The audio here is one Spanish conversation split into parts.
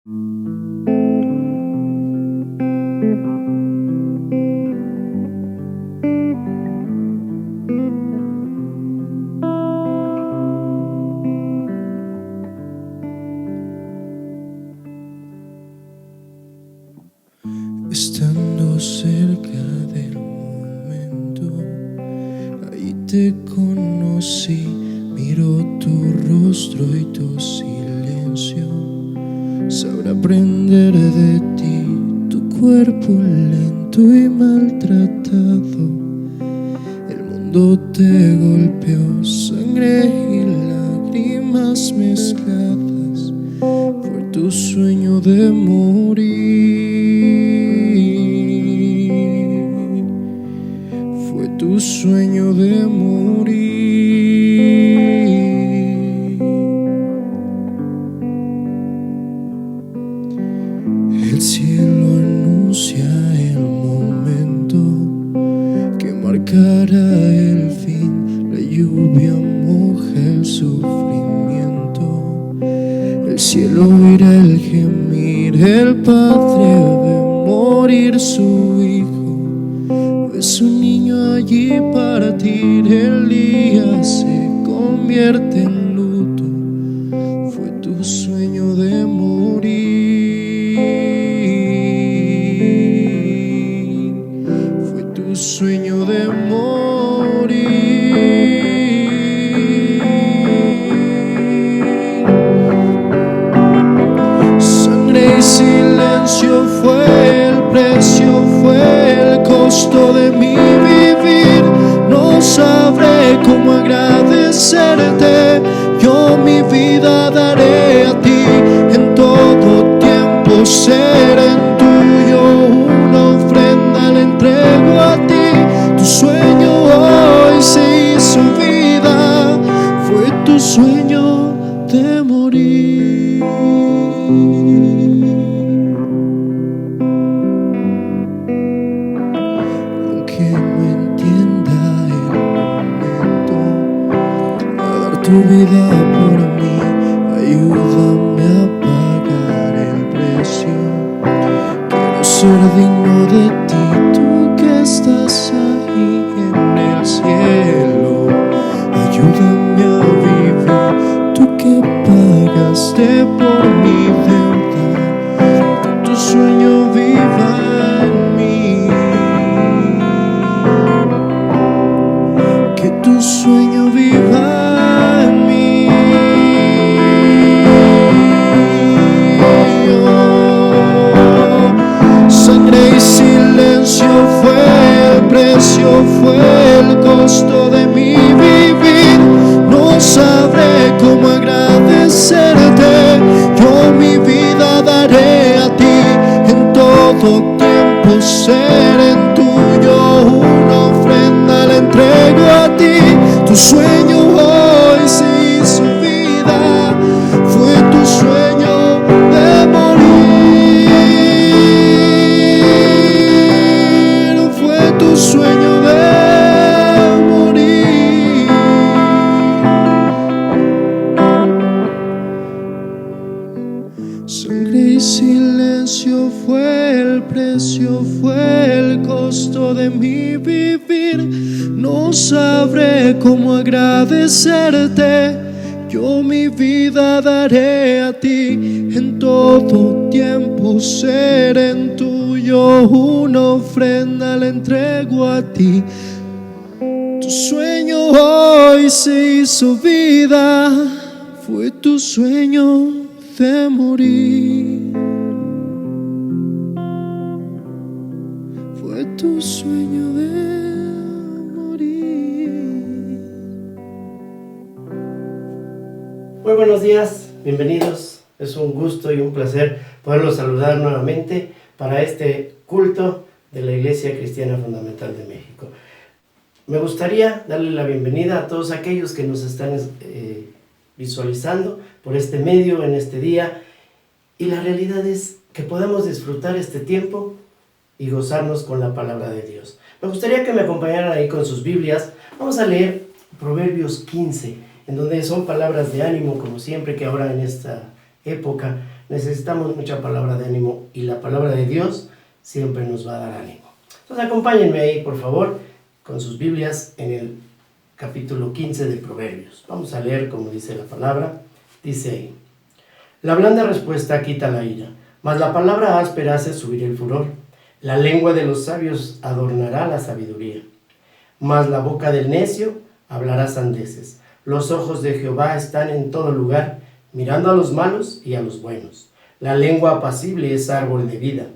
Estando cerca del momento, ahí te conocí, miro tu rostro y tu silencio. Sabré aprender de ti, tu cuerpo lento y maltratado. El mundo te golpeó, sangre y lágrimas mezcladas. Fue tu sueño de morir. Fue tu sueño de morir. El cielo anuncia el momento que marcará el fin. La lluvia moja el sufrimiento. El cielo oirá el gemir. El padre ve morir su hijo. Ves un niño allí partir. El día se convierte en luto. Fue tu sueño de morir. Fue tu sueño de morir. Sangre y silencio fue el precio, fue el costo de mi vivir. No sabré cómo agradecerte. Yo mi vida daré a ti. En todo tiempo seré tuyo. Una ofrenda le entrego a ti. Tu sueño hoy se hizo vida. Fue tu sueño de morir. Aunque no entienda el momento, a dar tu vida por mí, ayúdame a pagar el precio. Quiero ser digno de ti, tú que estás ahí en el cielo. Ayúdame a vivir, tú que pagaste por mi deuda. Que tu sueño viva en mí. Que tu sueño viva en mí. Sangre y silencio fue el precio, fue el costo de mi vivir. No sabré cómo agradecerte. Yo mi vida daré a ti. En todo tiempo seré tuyo. Una ofrenda le entrego a ti. Tu sueño hoy se hizo vida. Fue tu sueño de morir. Fue tu sueño de morir. Sangre y silencio fue el precio, fue el costo de mi vivir. No sabré cómo agradecerte. Yo mi vida daré a ti. En todo tiempo seré tuyo. Una ofrenda le entrego a ti. Tu sueño hoy se hizo vida. Fue tu sueño de morir. Fue tu sueño de morir. Muy buenos días, bienvenidos. Es un gusto y un placer poderlos saludar nuevamente para este culto de la Iglesia Cristiana Fundamental de México. Me gustaría darle la bienvenida a todos aquellos que nos están visualizando por este medio en este día, y la realidad es que podamos disfrutar este tiempo y gozarnos con la palabra de Dios. Me gustaría que me acompañaran ahí con sus Biblias. Vamos a leer Proverbios 15, en donde son palabras de ánimo, como siempre, que ahora en esta época necesitamos mucha palabra de ánimo y la palabra de Dios siempre nos va a dar ánimo. Entonces acompáñenme ahí, por favor, con sus Biblias en el capítulo 15 de Proverbios. Vamos a leer como dice la palabra. Dice ahí: la blanda respuesta quita la ira, mas la palabra áspera hace subir el furor. La lengua de los sabios adornará la sabiduría, mas la boca del necio hablará sandeces. Los ojos de Jehová están en todo lugar, mirando a los malos y a los buenos. La lengua apacible es árbol de vida,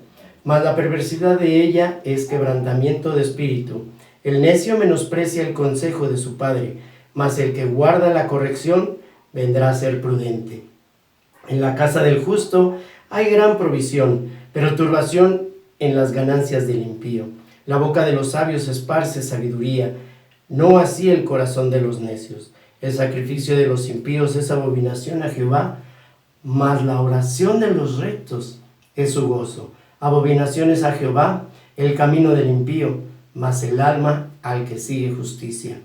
mas la perversidad de ella es quebrantamiento de espíritu. El necio menosprecia el consejo de su padre, mas el que guarda la corrección vendrá a ser prudente. En la casa del justo hay gran provisión, pero turbación en las ganancias del impío. La boca de los sabios esparce sabiduría, no así el corazón de los necios. El sacrificio de los impíos es abominación a Jehová, mas la oración de los rectos es su gozo. Abominación es a Jehová el camino del impío, mas el alma al que sigue justicia.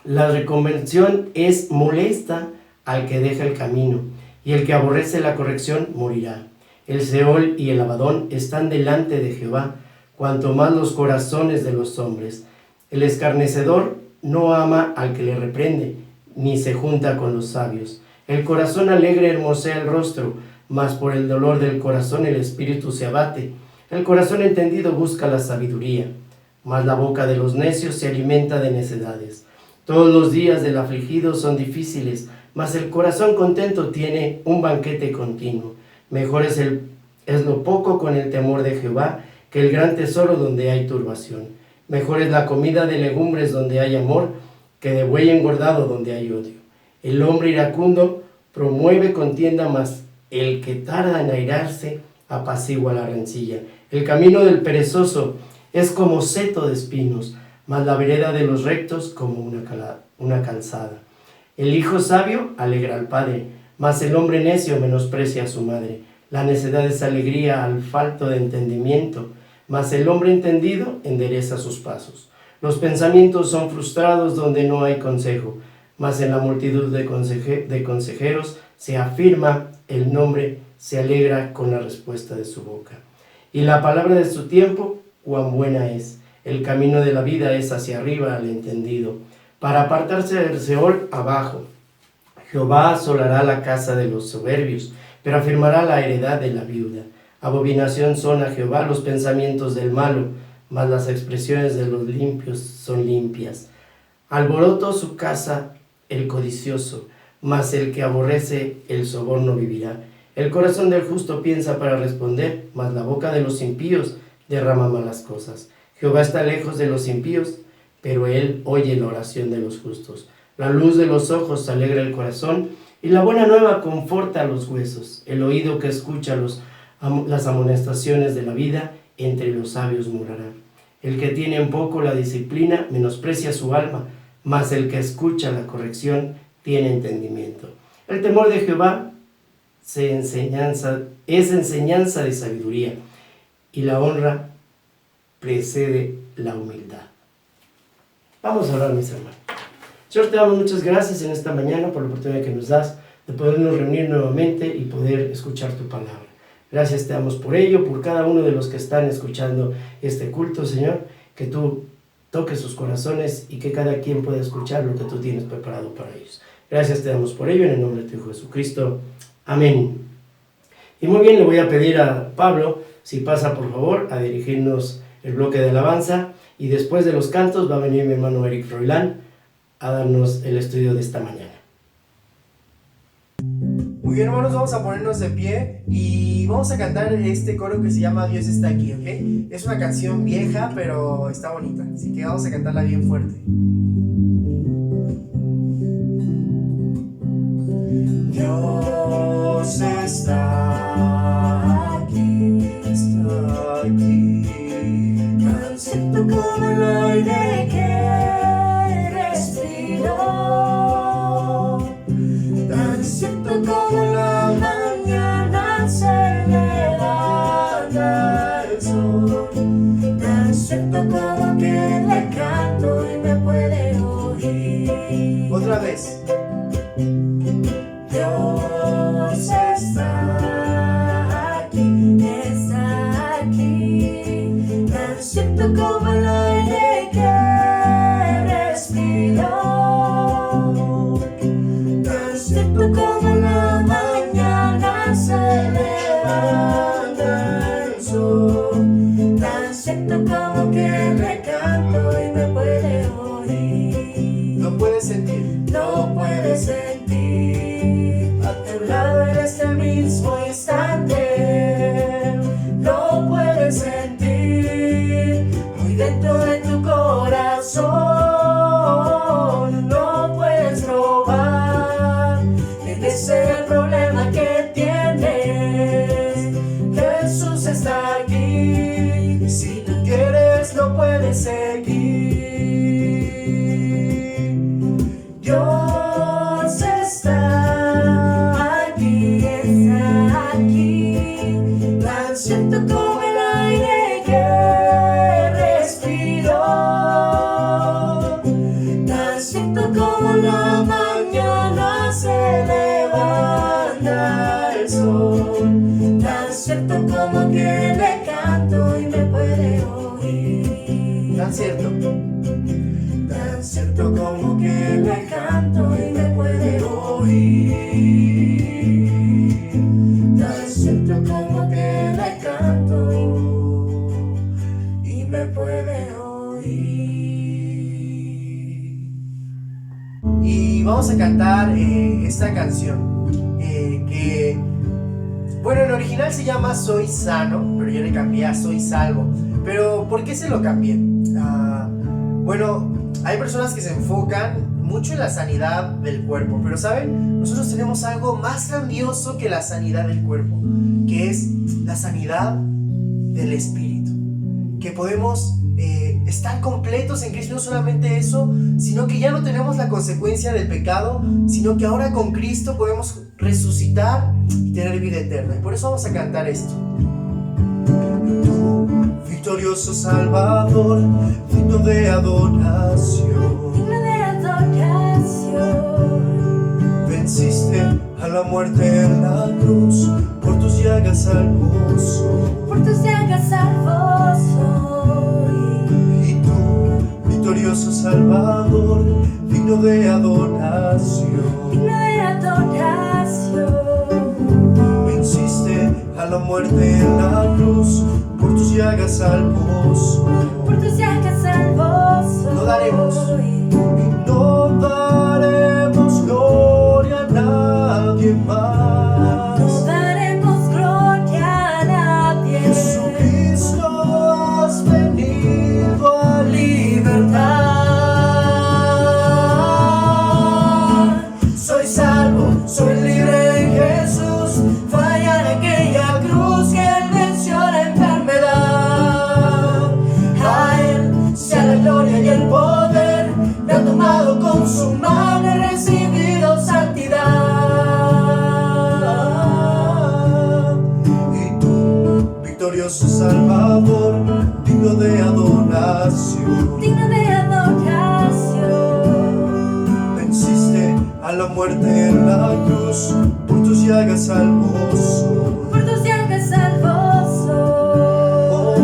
La reconvención es molesta al que deja el camino, y el que aborrece la corrección morirá. El Seol y el Abadón están delante de Jehová, cuanto más los corazones de los hombres. El escarnecedor no ama al que le reprende, ni se junta con los sabios. El corazón alegre hermosea el rostro, mas por el dolor del corazón el espíritu se abate. El corazón entendido busca la sabiduría, mas la boca de los necios se alimenta de necedades. Todos los días del afligido son difíciles, mas el corazón contento tiene un banquete continuo. Mejor es lo poco con el temor de Jehová que el gran tesoro donde hay turbación. Mejor es la comida de legumbres donde hay amor que de buey engordado donde hay odio. El hombre iracundo promueve contienda, mas el que tarda en airarse apacigua la rencilla. El camino del perezoso es como seto de espinos, mas la vereda de los rectos como una calzada. El hijo sabio alegra al padre, mas el hombre necio menosprecia a su madre. La necedad es alegría al falto de entendimiento, mas el hombre entendido endereza sus pasos. Los pensamientos son frustrados donde no hay consejo, mas en la multitud de consejeros se afirma el nombre, se alegra con la respuesta de su boca. Y la palabra de su tiempo, cuán buena es. El camino de la vida es hacia arriba al entendido, para apartarse del Seol abajo. Jehová asolará la casa de los soberbios, pero afirmará la heredad de la viuda. Abominación son a Jehová los pensamientos del malo, mas las expresiones de los limpios son limpias. Alborotó su casa el codicioso, mas el que aborrece el soborno vivirá. El corazón del justo piensa para responder, mas la boca de los impíos derrama malas cosas. Jehová está lejos de los impíos, pero él oye la oración de los justos. La luz de los ojos alegra el corazón, y la buena nueva conforta los huesos. El oído que escucha las amonestaciones de la vida, entre los sabios morará. El que tiene en poco la disciplina menosprecia su alma, mas el que escucha la corrección tiene entendimiento. El temor de Jehová es enseñanza de sabiduría, y la honra precede la humildad. Vamos a orar, mis hermanos. Señor, te damos muchas gracias en esta mañana por la oportunidad que nos das de podernos reunir nuevamente y poder escuchar tu palabra. Gracias te damos por ello, por cada uno de los que están escuchando este culto, Señor, que tú toques sus corazones y que cada quien pueda escuchar lo que tú tienes preparado para ellos. Gracias te damos por ello, en el nombre de tu Hijo Jesucristo. Amén. Y muy bien, le voy a pedir a Pablo, si pasa por favor, a dirigirnos el bloque de alabanza, y después de los cantos va a venir mi hermano Eric Froilán a darnos el estudio de esta mañana. Muy bien, hermanos, vamos a ponernos de pie y vamos a cantar este coro que se llama Dios está aquí, ¿ok? Es una canción vieja, pero está bonita, así que vamos a cantarla bien fuerte. Dios está aquí, tan cierto como el aire que respiro, tan cierto como la mañana se levanta el sol, tan cierto como que le canto y me puede oír. Otra vez. Dios está el aire que respiro, tan cierto como la mañana se levanta el sol, tan cierto como que le canto y me puede oír. Lo puedes sentir. Lo puedes sentir a tu lado en este mismo instante. Lo puedes sentir muy dentro de tu corazón. No puedes robar, ese es el problema que tienes. Jesús está aquí, si tú quieres lo puedes seguir. Dios está aquí, tan cierto como el aire que respiro, tan cierto como la mañana se levanta el sol, tan cierto como que le canto y me puede oír. Tan cierto. Tan cierto como que le canto y me puede oír. Tan cierto como que le canto y me puede oír. Y vamos a cantar esta canción que, bueno, en original se llama Soy Sano, pero yo le cambié a Soy Salvo. Pero ¿por qué se lo cambié? Bueno, hay personas que se enfocan mucho en la sanidad del cuerpo, pero ¿saben? Nosotros tenemos algo más grandioso que la sanidad del cuerpo, que es la sanidad del espíritu, que podemos estar completos en Cristo. No solamente eso, sino que ya no tenemos la consecuencia del pecado, sino que ahora con Cristo podemos resucitar y tener vida eterna. Y por eso vamos a cantar esto. Tú, victorioso Salvador, digno de adoración, venciste a la muerte en la cruz, por tus llagas salvo soy. Por tus llagas salvo soy. Y tú, victorioso Salvador, digno de adoración, Digno de adoración. venciste a la muerte en la cruz, por tus llagas salvo soy. Por tus llagas salvo soy. No daremos gloria a nadie más. No daremos gloria a nadie. Jesucristo, has venido a libertar. Soy salvo, soy libre en Jesús. Falla en aquella cruz que Él venció la enfermedad. A Él sea la gloria y el poder. Me ha tomado con su mano, he recibido santidad. Y tú, victorioso Salvador, digno de adoración, Digno de adoración. venciste a la muerte en la cruz, por tus llagas salvo soy. Por tus llagas salvo soy. Oh,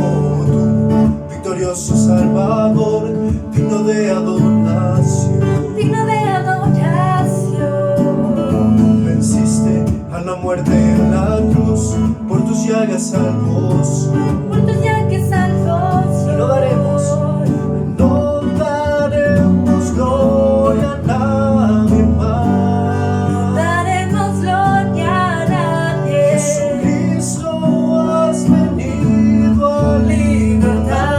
tú, victorioso Salvador, digno de adoración, Digno de adoración. venciste a la muerte en la cruz, por tus llagas salvo soy. Por tus llagas salvo soy. Y no daremos gloria a nadie más. Daremos gloria a nadie. Jesucristo, has venido a libertar.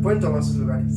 Pueden tomar sus lugares.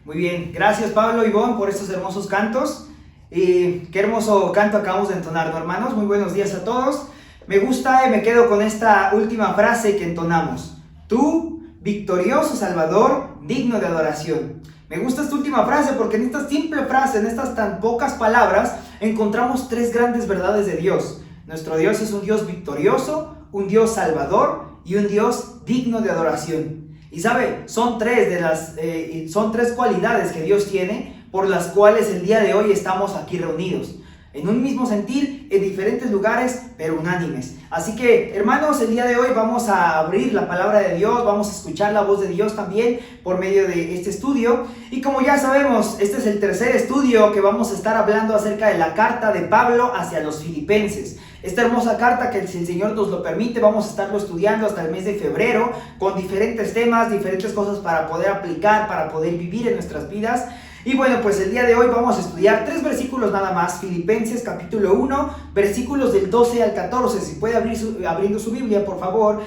Muy bien, gracias Pablo y Ivonne por estos hermosos cantos. Y qué hermoso canto acabamos de entonar, ¿no, hermanos? Muy buenos días a todos. Me gusta y me quedo con esta última frase que entonamos. Tú, victorioso Salvador, digno de adoración. Me gusta esta última frase porque en esta simple frase, en estas tan pocas palabras, encontramos tres grandes verdades de Dios. Nuestro Dios es un Dios victorioso, un Dios salvador y un Dios digno de adoración. Y sabe, son tres cualidades que Dios tiene por las cuales el día de hoy estamos aquí reunidos. En un mismo sentir, en diferentes lugares, pero unánimes. Así que, hermanos, el día de hoy vamos a abrir la palabra de Dios, vamos a escuchar la voz de Dios también por medio de este estudio. Y como ya sabemos, este es el tercer estudio que vamos a estar hablando acerca de la carta de Pablo hacia los filipenses. Esta hermosa carta que si el Señor nos lo permite, vamos a estarlo estudiando hasta el mes de febrero, con diferentes temas, diferentes cosas para poder aplicar, para poder vivir en nuestras vidas. Y bueno, pues el día de hoy vamos a estudiar 3 versículos nada más, Filipenses capítulo 1, versículos del 12 al 14. Si puede abriendo su Biblia, por favor,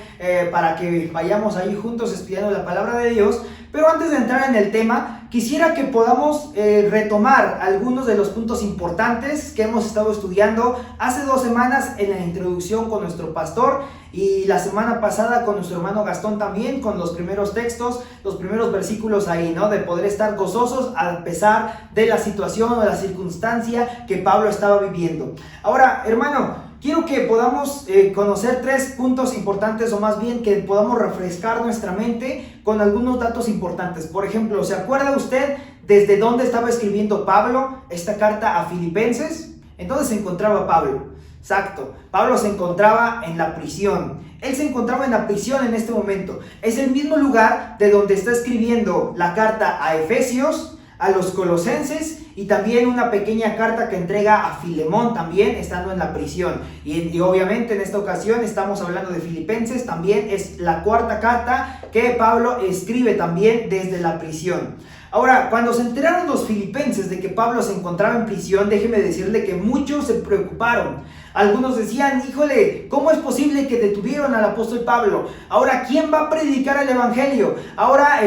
para que vayamos ahí juntos estudiando la palabra de Dios. Pero antes de entrar en el tema, quisiera que podamos retomar algunos de los puntos importantes que hemos estado estudiando hace 2 semanas en la introducción con nuestro pastor y la semana pasada con nuestro hermano Gastón también, con los primeros textos, los primeros versículos ahí, ¿no? De poder estar gozosos a pesar de la situación o la circunstancia que Pablo estaba viviendo. Ahora, hermano, quiero que podamos conocer 3 puntos importantes, o más bien que podamos refrescar nuestra mente con algunos datos importantes. Por ejemplo, ¿se acuerda usted desde dónde estaba escribiendo Pablo esta carta a Filipenses? ¿En dónde se encontraba Pablo? Exacto, Pablo se encontraba en la prisión. Él se encontraba en la prisión en este momento. Es el mismo lugar de donde está escribiendo la carta a Efesios, a los Colosenses y también una pequeña carta que entrega a Filemón también estando en la prisión. Y obviamente en esta ocasión estamos hablando de Filipenses, también es la 4ª carta que Pablo escribe también desde la prisión. Ahora, cuando se enteraron los filipenses de que Pablo se encontraba en prisión, déjeme decirle que muchos se preocuparon. Algunos decían, híjole, ¿cómo es posible que detuvieron al apóstol Pablo? Ahora, ¿quién va a predicar el evangelio? Ahora,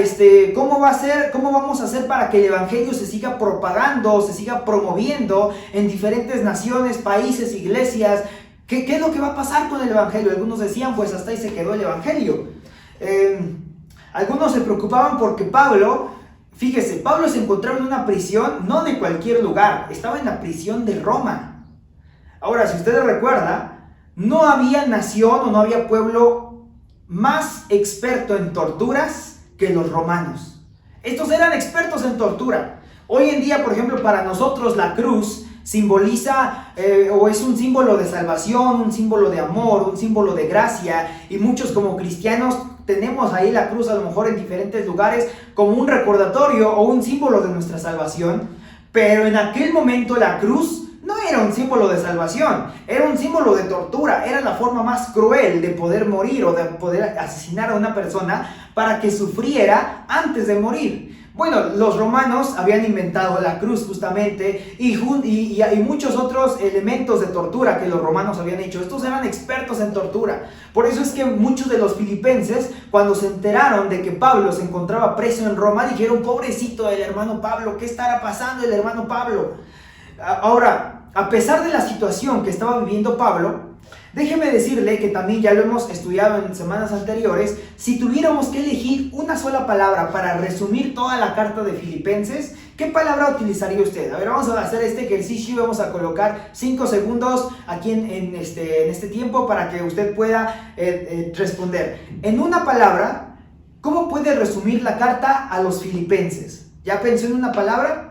¿cómo vamos a hacer para que el evangelio se siga propagando, se siga promoviendo en diferentes naciones, países, iglesias? ¿Qué es lo que va a pasar con el evangelio? Algunos decían, pues hasta ahí se quedó el evangelio. Algunos se preocupaban porque Pablo, fíjese, Pablo se encontraba en una prisión, no de cualquier lugar, estaba en la prisión de Roma. Ahora, si usted recuerda, no había nación o no había pueblo más experto en torturas que los romanos. Estos eran expertos en tortura. Hoy en día, por ejemplo, para nosotros la cruz simboliza o es un símbolo de salvación, un símbolo de amor, un símbolo de gracia, y muchos como cristianos tenemos ahí la cruz a lo mejor en diferentes lugares como un recordatorio o un símbolo de nuestra salvación. Pero en aquel momento la cruz no era un símbolo de salvación, era un símbolo de tortura, era la forma más cruel de poder morir o de poder asesinar a una persona para que sufriera antes de morir. Bueno, los romanos habían inventado la cruz justamente y muchos otros elementos de tortura que los romanos habían hecho. Estos eran expertos en tortura. Por eso es que muchos de los filipenses, cuando se enteraron de que Pablo se encontraba preso en Roma, dijeron, pobrecito el hermano Pablo, ¿qué estará pasando el hermano Pablo? Ahora, a pesar de la situación que estaba viviendo Pablo, déjeme decirle que también ya lo hemos estudiado en semanas anteriores. Si tuviéramos que elegir una sola palabra para resumir toda la carta de Filipenses, ¿qué palabra utilizaría usted? A ver, vamos a hacer este ejercicio y vamos a colocar 5 segundos aquí en este tiempo para que usted pueda responder. En una palabra, ¿cómo puede resumir la carta a los Filipenses? ¿Ya pensó en una palabra?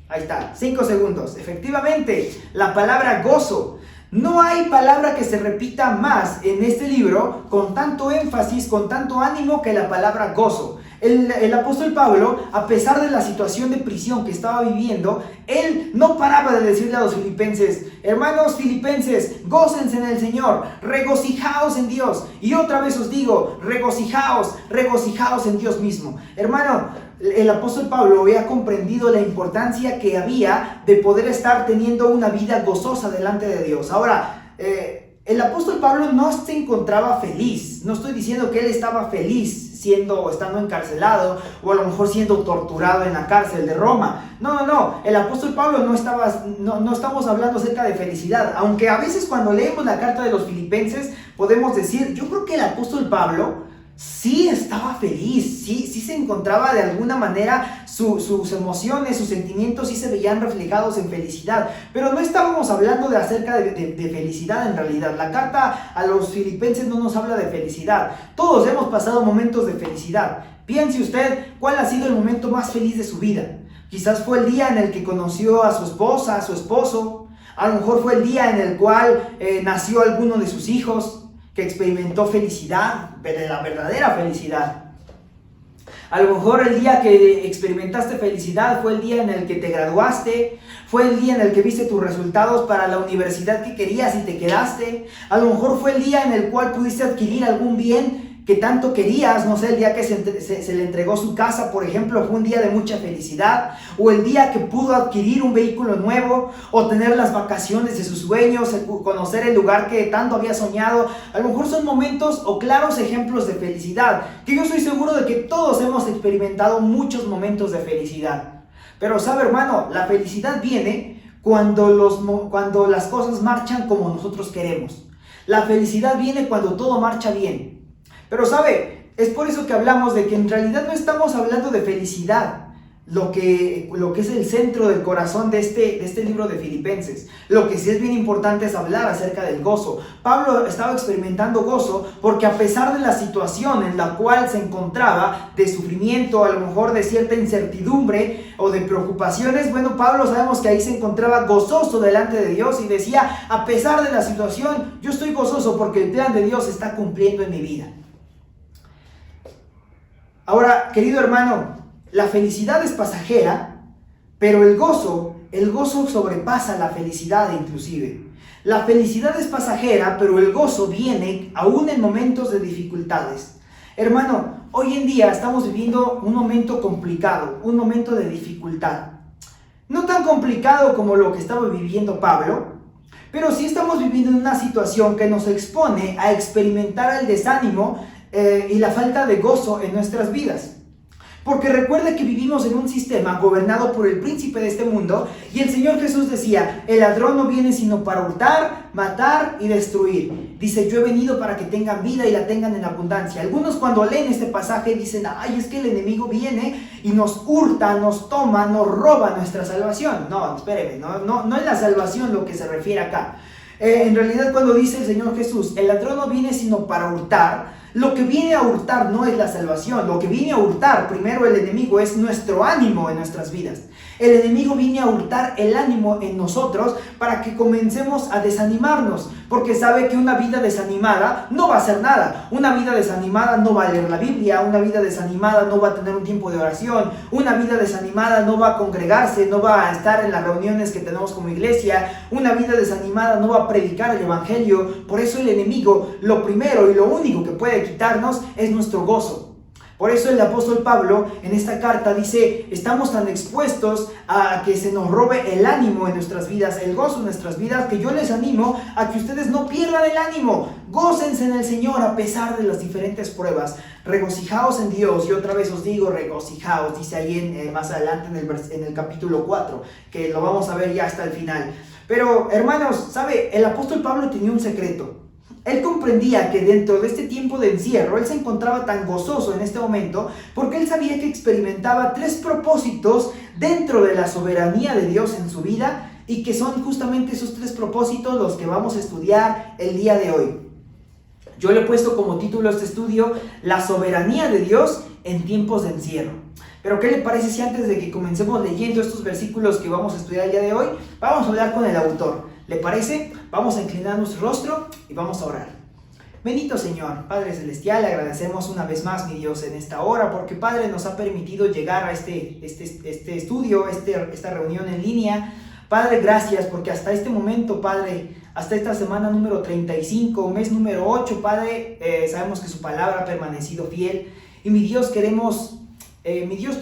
Ahí está, 5 segundos. Efectivamente, la palabra gozo. No hay palabra que se repita más en este libro con tanto énfasis, con tanto ánimo que la palabra gozo. El apóstol Pablo, a pesar de la situación de prisión que estaba viviendo, él no paraba de decirle a los filipenses, hermanos filipenses, gócense en el Señor, regocijaos en Dios. Y otra vez os digo, regocijaos en Dios mismo. Hermano, el apóstol Pablo había comprendido la importancia que había de poder estar teniendo una vida gozosa delante de Dios. Ahora, el apóstol Pablo no se encontraba feliz. No estoy diciendo que él estaba feliz. estando encarcelado, o a lo mejor siendo torturado en la cárcel de Roma. No, el apóstol Pablo no estamos hablando acerca de felicidad, aunque a veces cuando leemos la carta de los Filipenses podemos decir, yo creo que el apóstol Pablo sí estaba feliz, sí se encontraba de alguna manera, sus emociones, sus sentimientos sí se veían reflejados en felicidad, pero no estábamos hablando acerca de felicidad en realidad. La carta a los Filipenses no nos habla de felicidad. Todos hemos pasado momentos de felicidad. Piense usted cuál ha sido el momento más feliz de su vida. Quizás fue el día en el que conoció a su esposa, a su esposo. A lo mejor fue el día en el cual nació alguno de sus hijos, que experimentó felicidad, la verdadera felicidad. A lo mejor el día que experimentaste felicidad fue el día en el que te graduaste, fue el día en el que viste tus resultados para la universidad que querías y te quedaste. A lo mejor fue el día en el cual pudiste adquirir algún bien que tanto querías, no sé, el día que se le entregó su casa, por ejemplo, fue un día de mucha felicidad, o el día que pudo adquirir un vehículo nuevo, o tener las vacaciones de sus sueños, conocer el lugar que tanto había soñado. A lo mejor son momentos o claros ejemplos de felicidad, que yo estoy seguro de que todos hemos experimentado muchos momentos de felicidad. Pero sabe, hermano, la felicidad viene cuando las cosas marchan como nosotros queremos. La felicidad viene cuando todo marcha bien. Pero sabe, es por eso que hablamos de que en realidad no estamos hablando de felicidad, lo que es el centro del corazón de este libro de Filipenses. Lo que sí es bien importante es hablar acerca del gozo. Pablo estaba experimentando gozo porque a pesar de la situación en la cual se encontraba, de sufrimiento, a lo mejor de cierta incertidumbre o de preocupaciones, bueno, Pablo sabemos que ahí se encontraba gozoso delante de Dios y decía, a pesar de la situación, yo estoy gozoso porque el plan de Dios se está cumpliendo en mi vida. Ahora, querido hermano, la felicidad es pasajera, pero el gozo sobrepasa la felicidad inclusive. La felicidad es pasajera, pero el gozo viene aún en momentos de dificultades. Hermano, hoy en día estamos viviendo un momento complicado, un momento de dificultad. No tan complicado como lo que estaba viviendo Pablo, pero sí estamos viviendo en una situación que nos expone a experimentar el desánimo y la falta de gozo en nuestras vidas. Porque recuerde que vivimos en un sistema gobernado por el príncipe de este mundo, y el Señor Jesús decía, el ladrón no viene sino para hurtar, matar y destruir. Dice, yo he venido para que tengan vida y la tengan en abundancia. Algunos cuando leen este pasaje dicen, ay, es que el enemigo viene y nos hurta, nos toma, nos roba nuestra salvación. No, espéreme, no es la salvación lo que se refiere acá. En realidad cuando dice el Señor Jesús, el ladrón no viene sino para hurtar, lo que viene a hurtar no es la salvación. Lo que viene a hurtar primero el enemigo es nuestro ánimo en nuestras vidas. El enemigo viene a hurtar el ánimo en nosotros para que comencemos a desanimarnos, porque sabe que una vida desanimada no va a hacer nada. Una vida desanimada no va a leer la Biblia, una vida desanimada no va a tener un tiempo de oración, una vida desanimada no va a congregarse, no va a estar en las reuniones que tenemos como iglesia, una vida desanimada no va a predicar el evangelio. Por eso el enemigo, lo primero y lo único que puede quitarnos es nuestro gozo. Por eso el apóstol Pablo en esta carta dice, estamos tan expuestos a que se nos robe el ánimo en nuestras vidas, el gozo en nuestras vidas, que yo les animo a que ustedes no pierdan el ánimo. Gócense en el Señor a pesar de las diferentes pruebas. Regocijaos en Dios, y otra vez os digo regocijaos, dice ahí más adelante en el capítulo 4, que lo vamos a ver ya hasta el final. Pero hermanos, ¿sabe? El apóstol Pablo tenía un secreto. Él comprendía que dentro de este tiempo de encierro, él se encontraba tan gozoso en este momento porque él sabía que experimentaba 3 propósitos dentro de la soberanía de Dios en su vida, y que son justamente esos 3 propósitos los que vamos a estudiar el día de hoy. Yo le he puesto como título a este estudio, la soberanía de Dios en tiempos de encierro. Pero ¿qué le parece si antes de que comencemos leyendo estos versículos que vamos a estudiar el día de hoy, vamos a hablar con el autor? ¿Le parece? Vamos a inclinar nuestro rostro y vamos a orar. Bendito Señor, Padre Celestial, le agradecemos una vez más, mi Dios, en esta hora, porque Padre nos ha permitido llegar a este estudio, esta reunión en línea. Padre, gracias, porque hasta este momento, Padre, hasta esta semana número 35, mes número 8, Padre, sabemos que su palabra ha permanecido fiel. Y mi Dios, queremos,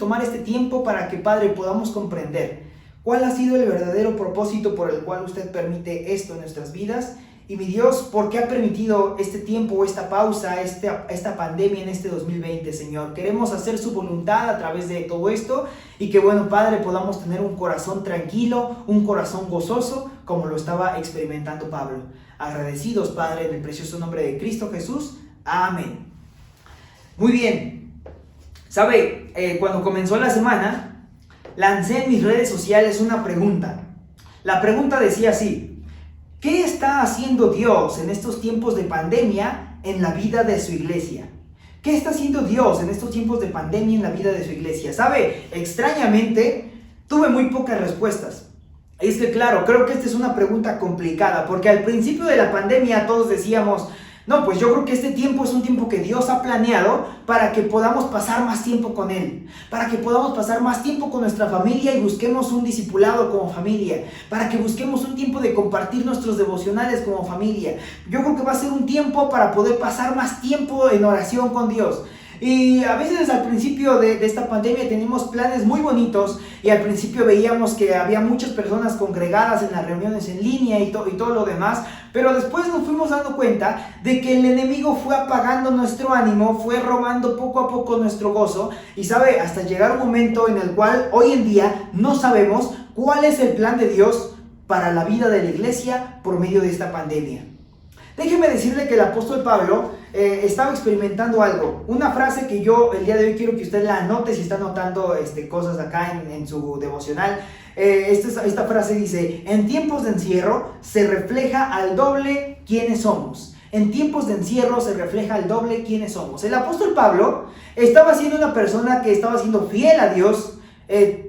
tomar este tiempo para que, Padre, podamos comprender cuál ha sido el verdadero propósito por el cual usted permite esto en nuestras vidas, Y mi Dios, ¿por qué ha permitido este tiempo, esta pausa, esta pandemia en este 2020, Señor? Queremos hacer su voluntad a través de todo esto y que, bueno, Padre, podamos tener un corazón tranquilo, un corazón gozoso, como lo estaba experimentando Pablo. Agradecidos, Padre, en el precioso nombre de Cristo Jesús. Amén. Muy bien. ¿Sabe? Cuando comenzó la semana, lancé en mis redes sociales una pregunta. La pregunta decía así: ¿qué está haciendo Dios en estos tiempos de pandemia en la vida de su iglesia? ¿Qué está haciendo Dios en estos tiempos de pandemia en la vida de su iglesia? ¿Sabe? Extrañamente, tuve muy pocas respuestas. Es que claro, creo que esta es una pregunta complicada, porque al principio de la pandemia todos decíamos: no, pues yo creo que este tiempo es un tiempo que Dios ha planeado para que podamos pasar más tiempo con Él, para que podamos pasar más tiempo con nuestra familia y busquemos un discipulado como familia, para que busquemos un tiempo de compartir nuestros devocionales como familia. Yo creo que va a ser un tiempo para poder pasar más tiempo en oración con Dios. Y a veces al principio de esta pandemia teníamos planes muy bonitos y al principio veíamos que había muchas personas congregadas en las reuniones en línea y todo lo demás, pero después nos fuimos dando cuenta de que el enemigo fue apagando nuestro ánimo, fue robando poco a poco nuestro gozo y sabe, hasta llegar un momento en el cual hoy en día no sabemos cuál es el plan de Dios para la vida de la iglesia por medio de esta pandemia. Déjeme decirle que el apóstol Pablo estaba experimentando algo. Una frase que yo el día de hoy quiero que usted la anote si está anotando cosas acá en su devocional. Esta frase dice: en tiempos de encierro se refleja al doble quiénes somos. En tiempos de encierro se refleja al doble quiénes somos. El apóstol Pablo estaba siendo una persona que estaba siendo fiel a Dios.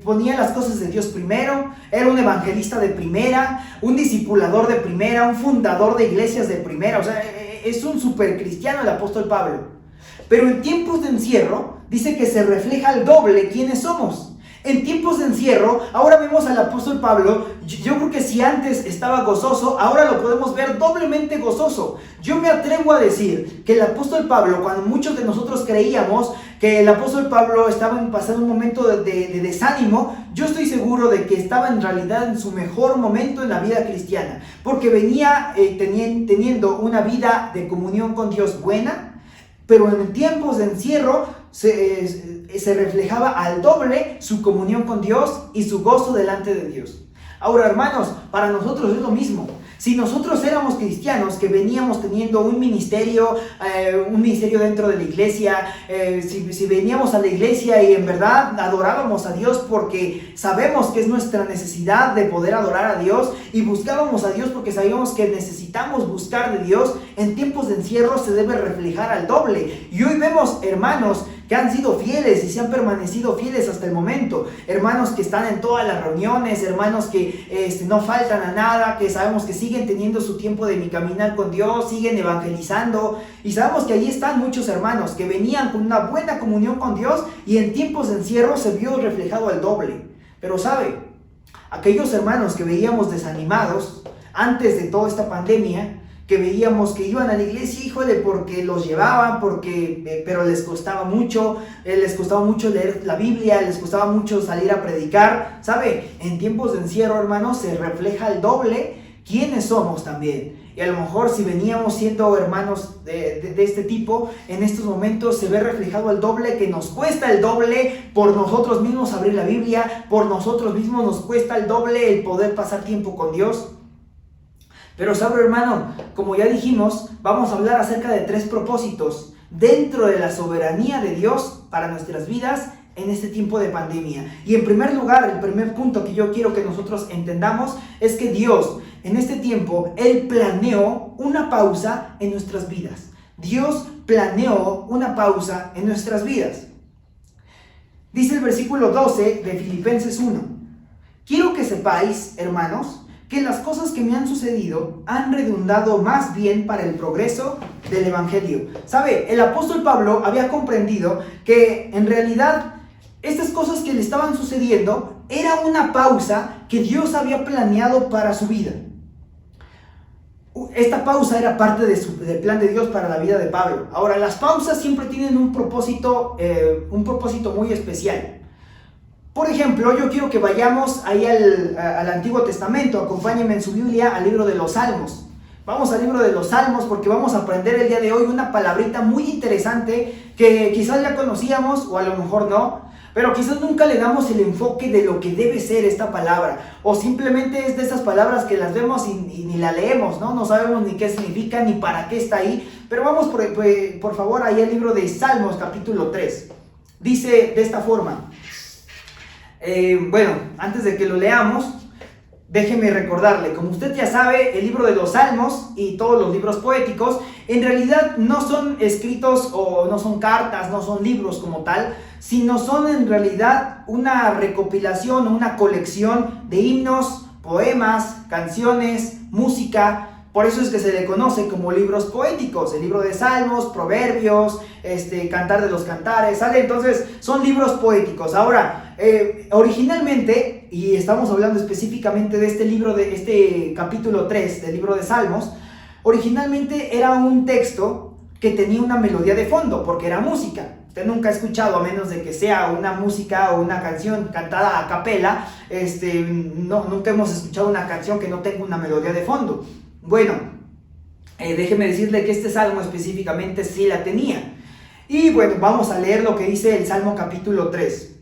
Ponía las cosas de Dios primero, era un evangelista de primera, un discipulador de primera, un fundador de iglesias de primera, o sea, es un super cristiano el apóstol Pablo. Pero en tiempos de encierro dice que se refleja al doble quiénes somos. En tiempos de encierro, ahora vemos al apóstol Pablo, yo creo que si antes estaba gozoso, ahora lo podemos ver doblemente gozoso. Yo me atrevo a decir que el apóstol Pablo, cuando muchos de nosotros creíamos que el apóstol Pablo estaba pasando un momento de desánimo, yo estoy seguro de que estaba en realidad en su mejor momento en la vida cristiana, porque venía teniendo una vida de comunión con Dios buena, pero en tiempos de encierro se reflejaba al doble su comunión con Dios y su gozo delante de Dios. Ahora, hermanos, para nosotros es lo mismo. Si nosotros éramos cristianos que veníamos teniendo un ministerio dentro de la iglesia, si veníamos a la iglesia y en verdad adorábamos a Dios porque sabemos que es nuestra necesidad de poder adorar a Dios y buscábamos a Dios porque sabíamos que necesitamos buscar de Dios, en tiempos de encierro se debe reflejar al doble. Y hoy vemos hermanos que han sido fieles y se han permanecido fieles hasta el momento, hermanos que están en todas las reuniones, hermanos que no faltan a nada, que sabemos que siguen teniendo su tiempo de caminar con Dios, siguen evangelizando, y sabemos que allí están muchos hermanos que venían con una buena comunión con Dios y en tiempos de encierro se vio reflejado al doble. Pero sabe, aquellos hermanos que veíamos desanimados antes de toda esta pandemia, que veíamos que iban a la iglesia, híjole, porque los llevaban, pero les costaba mucho leer la Biblia, les costaba mucho salir a predicar, ¿sabe? En tiempos de encierro, hermanos, se refleja el doble quiénes somos también. Y a lo mejor si veníamos siendo hermanos de este tipo, en estos momentos se ve reflejado el doble, que nos cuesta el doble por nosotros mismos abrir la Biblia, por nosotros mismos nos cuesta el doble el poder pasar tiempo con Dios. Pero sabe, hermano, como ya dijimos, vamos a hablar acerca de 3 propósitos dentro de la soberanía de Dios para nuestras vidas en este tiempo de pandemia. Y en primer lugar, el primer punto que yo quiero que nosotros entendamos es que Dios, en este tiempo, Él planeó una pausa en nuestras vidas. Dios planeó una pausa en nuestras vidas. Dice el versículo 12 de Filipenses 1. Quiero que sepáis, hermanos, que las cosas que me han sucedido han redundado más bien para el progreso del Evangelio. ¿Sabe? El apóstol Pablo había comprendido que en realidad estas cosas que le estaban sucediendo era una pausa que Dios había planeado para su vida. Esta pausa era parte del plan de Dios para la vida de Pablo. Ahora, las pausas siempre tienen un propósito muy especial. Por ejemplo, yo quiero que vayamos ahí al Antiguo Testamento. Acompáñenme en su Biblia al libro de los Salmos. Vamos al libro de los Salmos porque vamos a aprender el día de hoy una palabrita muy interesante que quizás ya conocíamos o a lo mejor no, pero quizás nunca le damos el enfoque de lo que debe ser esta palabra, o simplemente es de esas palabras que las vemos y ni la leemos, ¿no? No sabemos ni qué significa ni para qué está ahí, pero vamos por favor ahí al libro de Salmos capítulo 3. Dice de esta forma, bueno, antes de que lo leamos, déjeme recordarle, como usted ya sabe, el libro de los Salmos y todos los libros poéticos en realidad no son escritos o no son cartas, no son libros como tal, sino son en realidad una recopilación o una colección de himnos, poemas, canciones, música. Por eso es que se le conoce como libros poéticos, el libro de Salmos, Proverbios, Cantar de los Cantares, ¿sale? Entonces son libros poéticos. Ahora, originalmente, y estamos hablando específicamente de este libro, de este capítulo 3 del libro de Salmos, originalmente era un texto que tenía una melodía de fondo, porque era música. Usted nunca ha escuchado, a menos de que sea una música o una canción cantada a capela, nunca hemos escuchado una canción que no tenga una melodía de fondo. Bueno, déjeme decirle que este salmo específicamente sí la tenía. Y bueno, vamos a leer lo que dice el Salmo capítulo 3.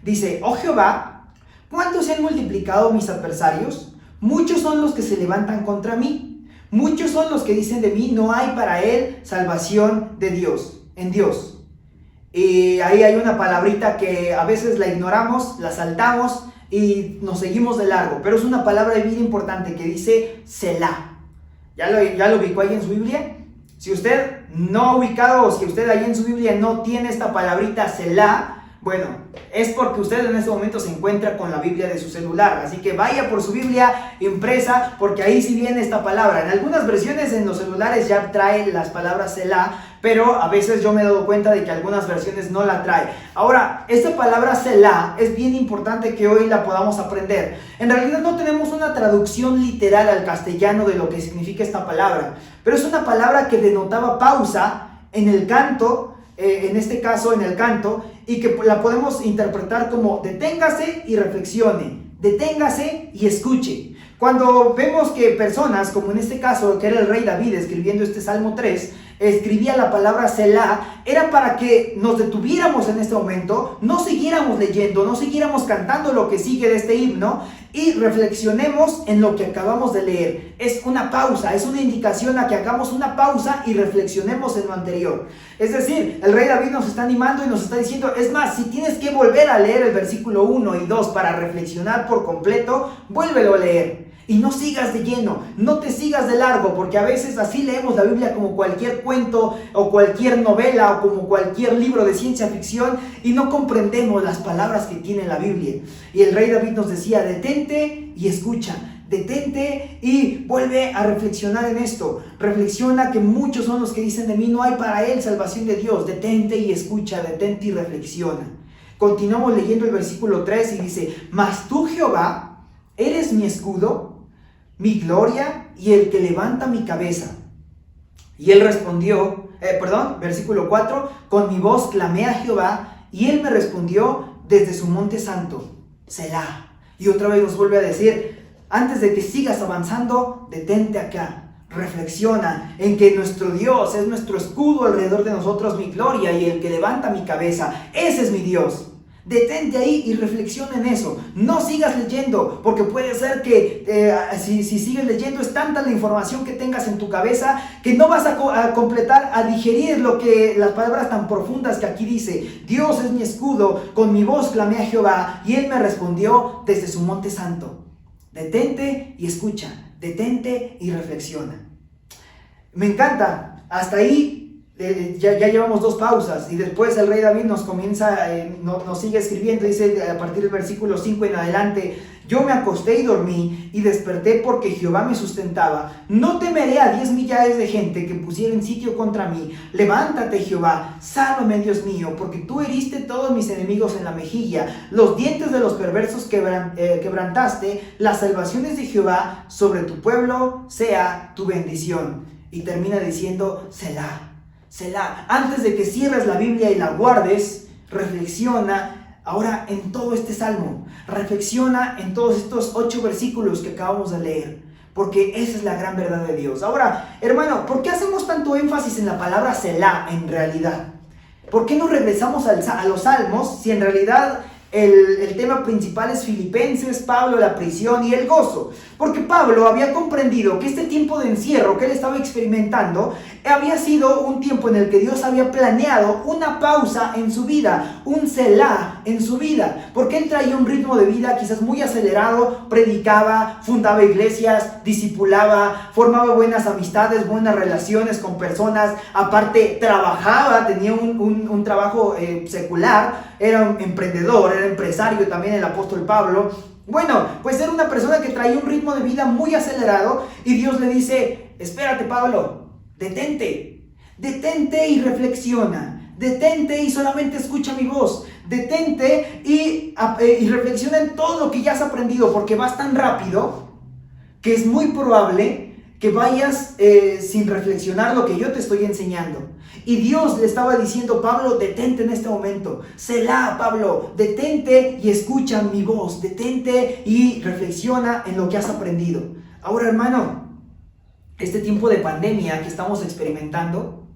Dice: Oh Jehová, ¿cuántos se han multiplicado mis adversarios? Muchos son los que se levantan contra mí. Muchos son los que dicen de mí, no hay para él salvación de Dios, en Dios. Y ahí hay una palabrita que a veces la ignoramos, la saltamos y nos seguimos de largo. Pero es una palabra bien importante que dice Selah. ¿Ya lo ubicó ahí en su Biblia? Si usted no ha ubicado o si usted ahí en su Biblia no tiene esta palabrita Selah, bueno, es porque usted en este momento se encuentra con la Biblia de su celular. Así que vaya por su Biblia impresa porque ahí sí viene esta palabra. En algunas versiones en los celulares ya trae las palabras Selah, pero a veces yo me he dado cuenta de que algunas versiones no la trae. Ahora, esta palabra Selah es bien importante que hoy la podamos aprender. En realidad no tenemos una traducción literal al castellano de lo que significa esta palabra, pero es una palabra que denotaba pausa en el canto, en este caso en el canto, y que la podemos interpretar como deténgase y reflexione, deténgase y escuche. Cuando vemos que personas, como en este caso que era el rey David escribiendo este Salmo 3, escribía la palabra Selah, era para que nos detuviéramos en este momento, no siguiéramos leyendo, no siguiéramos cantando lo que sigue de este himno y reflexionemos en lo que acabamos de leer. Es una pausa, es una indicación a que hagamos una pausa y reflexionemos en lo anterior. Es decir, el rey David nos está animando y nos está diciendo, es más, si tienes que volver a leer el versículo 1 y 2 para reflexionar por completo, vuélvelo a leer. Y no sigas de lleno, no te sigas de largo, porque a veces así leemos la Biblia como cualquier cuento o cualquier novela o como cualquier libro de ciencia ficción y no comprendemos las palabras que tiene la Biblia. Y el rey David nos decía, detente y escucha, detente y vuelve a reflexionar en esto. Reflexiona que muchos son los que dicen de mí, no hay para él salvación de Dios. Detente y escucha, detente y reflexiona. Continuamos leyendo el versículo 3 y dice, mas tú, Jehová, eres mi escudo, mi gloria y el que levanta mi cabeza. Y él respondió, versículo 4, con mi voz clamé a Jehová y él me respondió desde su monte santo, Selah. Y otra vez nos vuelve a decir, antes de que sigas avanzando, detente acá, reflexiona en que nuestro Dios es nuestro escudo alrededor de nosotros, mi gloria y el que levanta mi cabeza. Ese es mi Dios. Detente ahí y reflexiona en eso. No sigas leyendo, porque puede ser que si sigues leyendo es tanta la información que tengas en tu cabeza que no vas a completar, a digerir las palabras tan profundas que aquí dice. Dios es mi escudo, con mi voz clamé a Jehová y él me respondió desde su monte santo. Detente y escucha, detente y reflexiona. Me encanta, hasta ahí. Ya llevamos 2 pausas y después el rey David nos sigue escribiendo, dice a partir del versículo 5 en adelante, yo me acosté y dormí y desperté porque Jehová me sustentaba. No temeré a 10 millares de gente que pusieran sitio contra mí. Levántate, Jehová, sálvame, Dios mío, porque tú heriste todos mis enemigos en la mejilla. Los dientes de los perversos quebrantaste. Las salvaciones de Jehová sobre tu pueblo sea tu bendición. Y termina diciendo, Selah. Selah. Antes de que cierres la Biblia y la guardes, reflexiona ahora en todo este salmo. Reflexiona en todos estos 8 versículos que acabamos de leer. porque esa es la gran verdad de Dios. Ahora, hermano, ¿por qué hacemos tanto énfasis en la palabra Selah en realidad? ¿Por qué no regresamos a los Salmos si en realidad el tema principal es Filipenses, Pablo, la prisión y el gozo? Porque Pablo había comprendido que este tiempo de encierro que él estaba experimentando había sido un tiempo en el que Dios había planeado una pausa en su vida, un Selah en su vida, porque él traía un ritmo de vida quizás muy acelerado, predicaba, fundaba iglesias, discipulaba, formaba buenas amistades, buenas relaciones con personas, aparte trabajaba, tenía un trabajo secular, era un emprendedor, era empresario también el apóstol Pablo. Bueno, pues era una persona que traía un ritmo de vida muy acelerado y Dios le dice: espérate, Pablo, detente y reflexiona, detente y solamente escucha mi voz, detente y reflexiona en todo lo que ya has aprendido, porque vas tan rápido que es muy probable que vayas sin reflexionar lo que yo te estoy enseñando. Y Dios le estaba diciendo: Pablo, detente en este momento. Selah, Pablo, detente y escucha mi voz. Detente y reflexiona en lo que has aprendido. Ahora, hermano, este tiempo de pandemia que estamos experimentando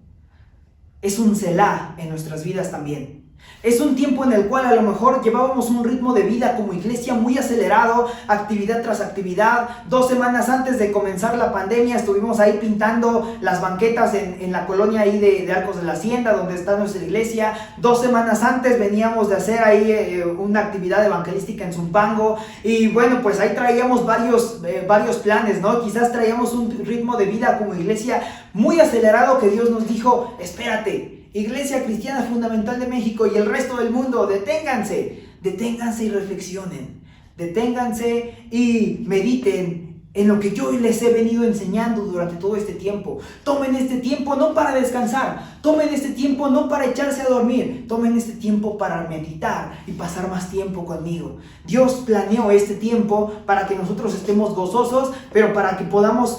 es un Selah en nuestras vidas también. Es un tiempo en el cual a lo mejor llevábamos un ritmo de vida como iglesia muy acelerado, actividad tras actividad. 2 semanas antes de comenzar la pandemia estuvimos ahí pintando las banquetas en la colonia ahí de Arcos de la Hacienda, donde está nuestra iglesia. 2 semanas antes veníamos de hacer ahí una actividad evangelística en Zumpango. Y bueno, pues ahí traíamos varios planes, ¿no? Quizás traíamos un ritmo de vida como iglesia muy acelerado que Dios nos dijo: espérate, Iglesia Cristiana Fundamental de México y el resto del mundo, deténganse y reflexionen, deténganse y mediten en lo que yo les he venido enseñando durante todo este tiempo. Tomen este tiempo no para descansar, tomen este tiempo no para echarse a dormir, tomen este tiempo para meditar y pasar más tiempo conmigo. Dios planeó este tiempo para que nosotros estemos gozosos, pero para que podamos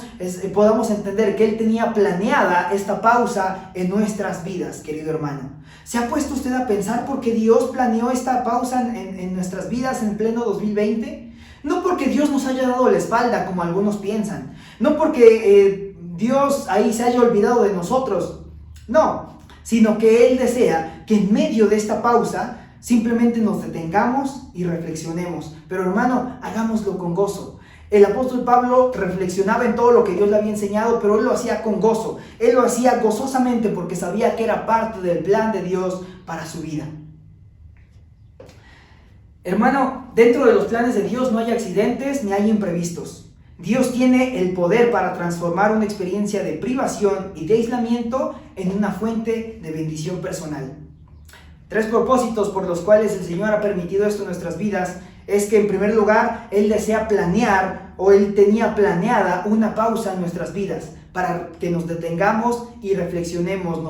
entender que Él tenía planeada esta pausa en nuestras vidas, querido hermano. ¿Se ha puesto usted a pensar por qué Dios planeó esta pausa en nuestras vidas en pleno 2020? No porque Dios nos haya dado la espalda, como algunos piensan. No porque Dios ahí se haya olvidado de nosotros. No, sino que Él desea que en medio de esta pausa simplemente nos detengamos y reflexionemos. Pero hermano, hagámoslo con gozo. El apóstol Pablo reflexionaba en todo lo que Dios le había enseñado, pero él lo hacía con gozo. Él lo hacía gozosamente porque sabía que era parte del plan de Dios para su vida. Hermano, dentro de los planes de Dios no hay accidentes ni hay imprevistos. Dios tiene el poder para transformar una experiencia de privación y de aislamiento en una fuente de bendición personal. 3 propósitos por los cuales el Señor ha permitido esto en nuestras vidas es que, en primer lugar, Él desea planear, o Él tenía planeada una pausa en nuestras vidas para que nos detengamos y reflexionemos,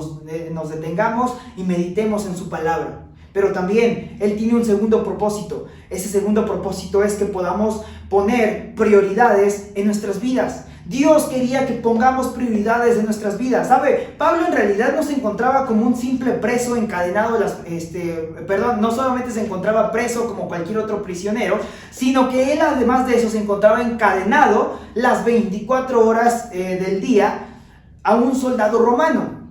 nos detengamos y meditemos en su palabra. Pero también Él tiene un segundo propósito. Ese segundo propósito es que podamos poner prioridades en nuestras vidas. Dios quería que pongamos prioridades en nuestras vidas. ¿Sabe? Pablo en realidad no se encontraba como un simple preso encadenado, no solamente se encontraba preso como cualquier otro prisionero, sino que él, además de eso, se encontraba encadenado las 24 horas del día a un soldado romano.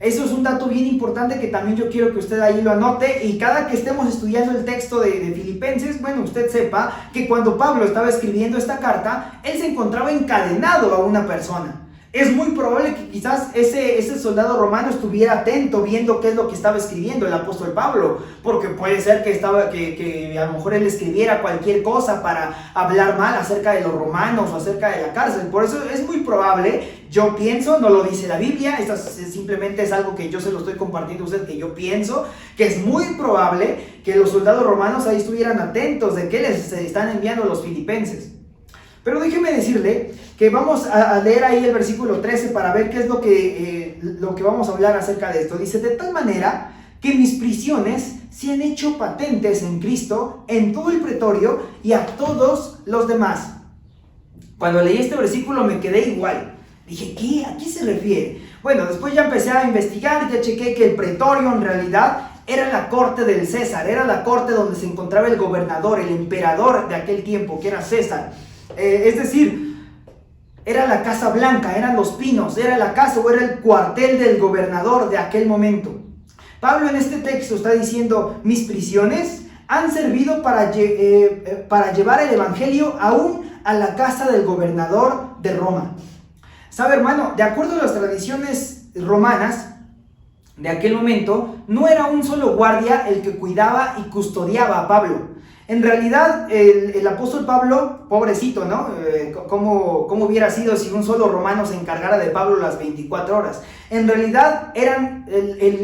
Eso es un dato bien importante que también yo quiero que usted ahí lo anote, y cada que estemos estudiando el texto de Filipenses, bueno, usted sepa que cuando Pablo estaba escribiendo esta carta, él se encontraba encadenado a una persona. Es muy probable que quizás ese soldado romano estuviera atento viendo qué es lo que estaba escribiendo el apóstol Pablo, porque puede ser que a lo mejor él escribiera cualquier cosa para hablar mal acerca de los romanos o acerca de la cárcel. Por eso es muy probable, yo pienso, no lo dice la Biblia, esto simplemente es algo que yo se lo estoy compartiendo a usted, que yo pienso que es muy probable que los soldados romanos ahí estuvieran atentos de qué les están enviando los filipenses. Pero déjeme decirle que vamos a leer ahí el versículo 13 para ver qué es lo que vamos a hablar acerca de esto. Dice: de tal manera que mis prisiones se han hecho patentes en Cristo, en todo el pretorio y a todos los demás. Cuando leí este versículo me quedé igual. Dije, ¿qué? ¿A qué se refiere? Bueno, después ya empecé a investigar, ya chequé que el pretorio en realidad era la corte del César, era la corte donde se encontraba el gobernador, el emperador de aquel tiempo, que era César. Es decir, era la Casa Blanca, eran los Pinos, era la casa o era el cuartel del gobernador de aquel momento. Pablo en este texto está diciendo, mis prisiones han servido para llevar el evangelio aún a la casa del gobernador de Roma. ¿Sabe, hermano? De acuerdo a las tradiciones romanas de aquel momento, no era un solo guardia el que cuidaba y custodiaba a Pablo. En realidad, el apóstol Pablo, pobrecito, ¿no? ¿Cómo hubiera sido si un solo romano se encargara de Pablo las 24 horas? En realidad, eran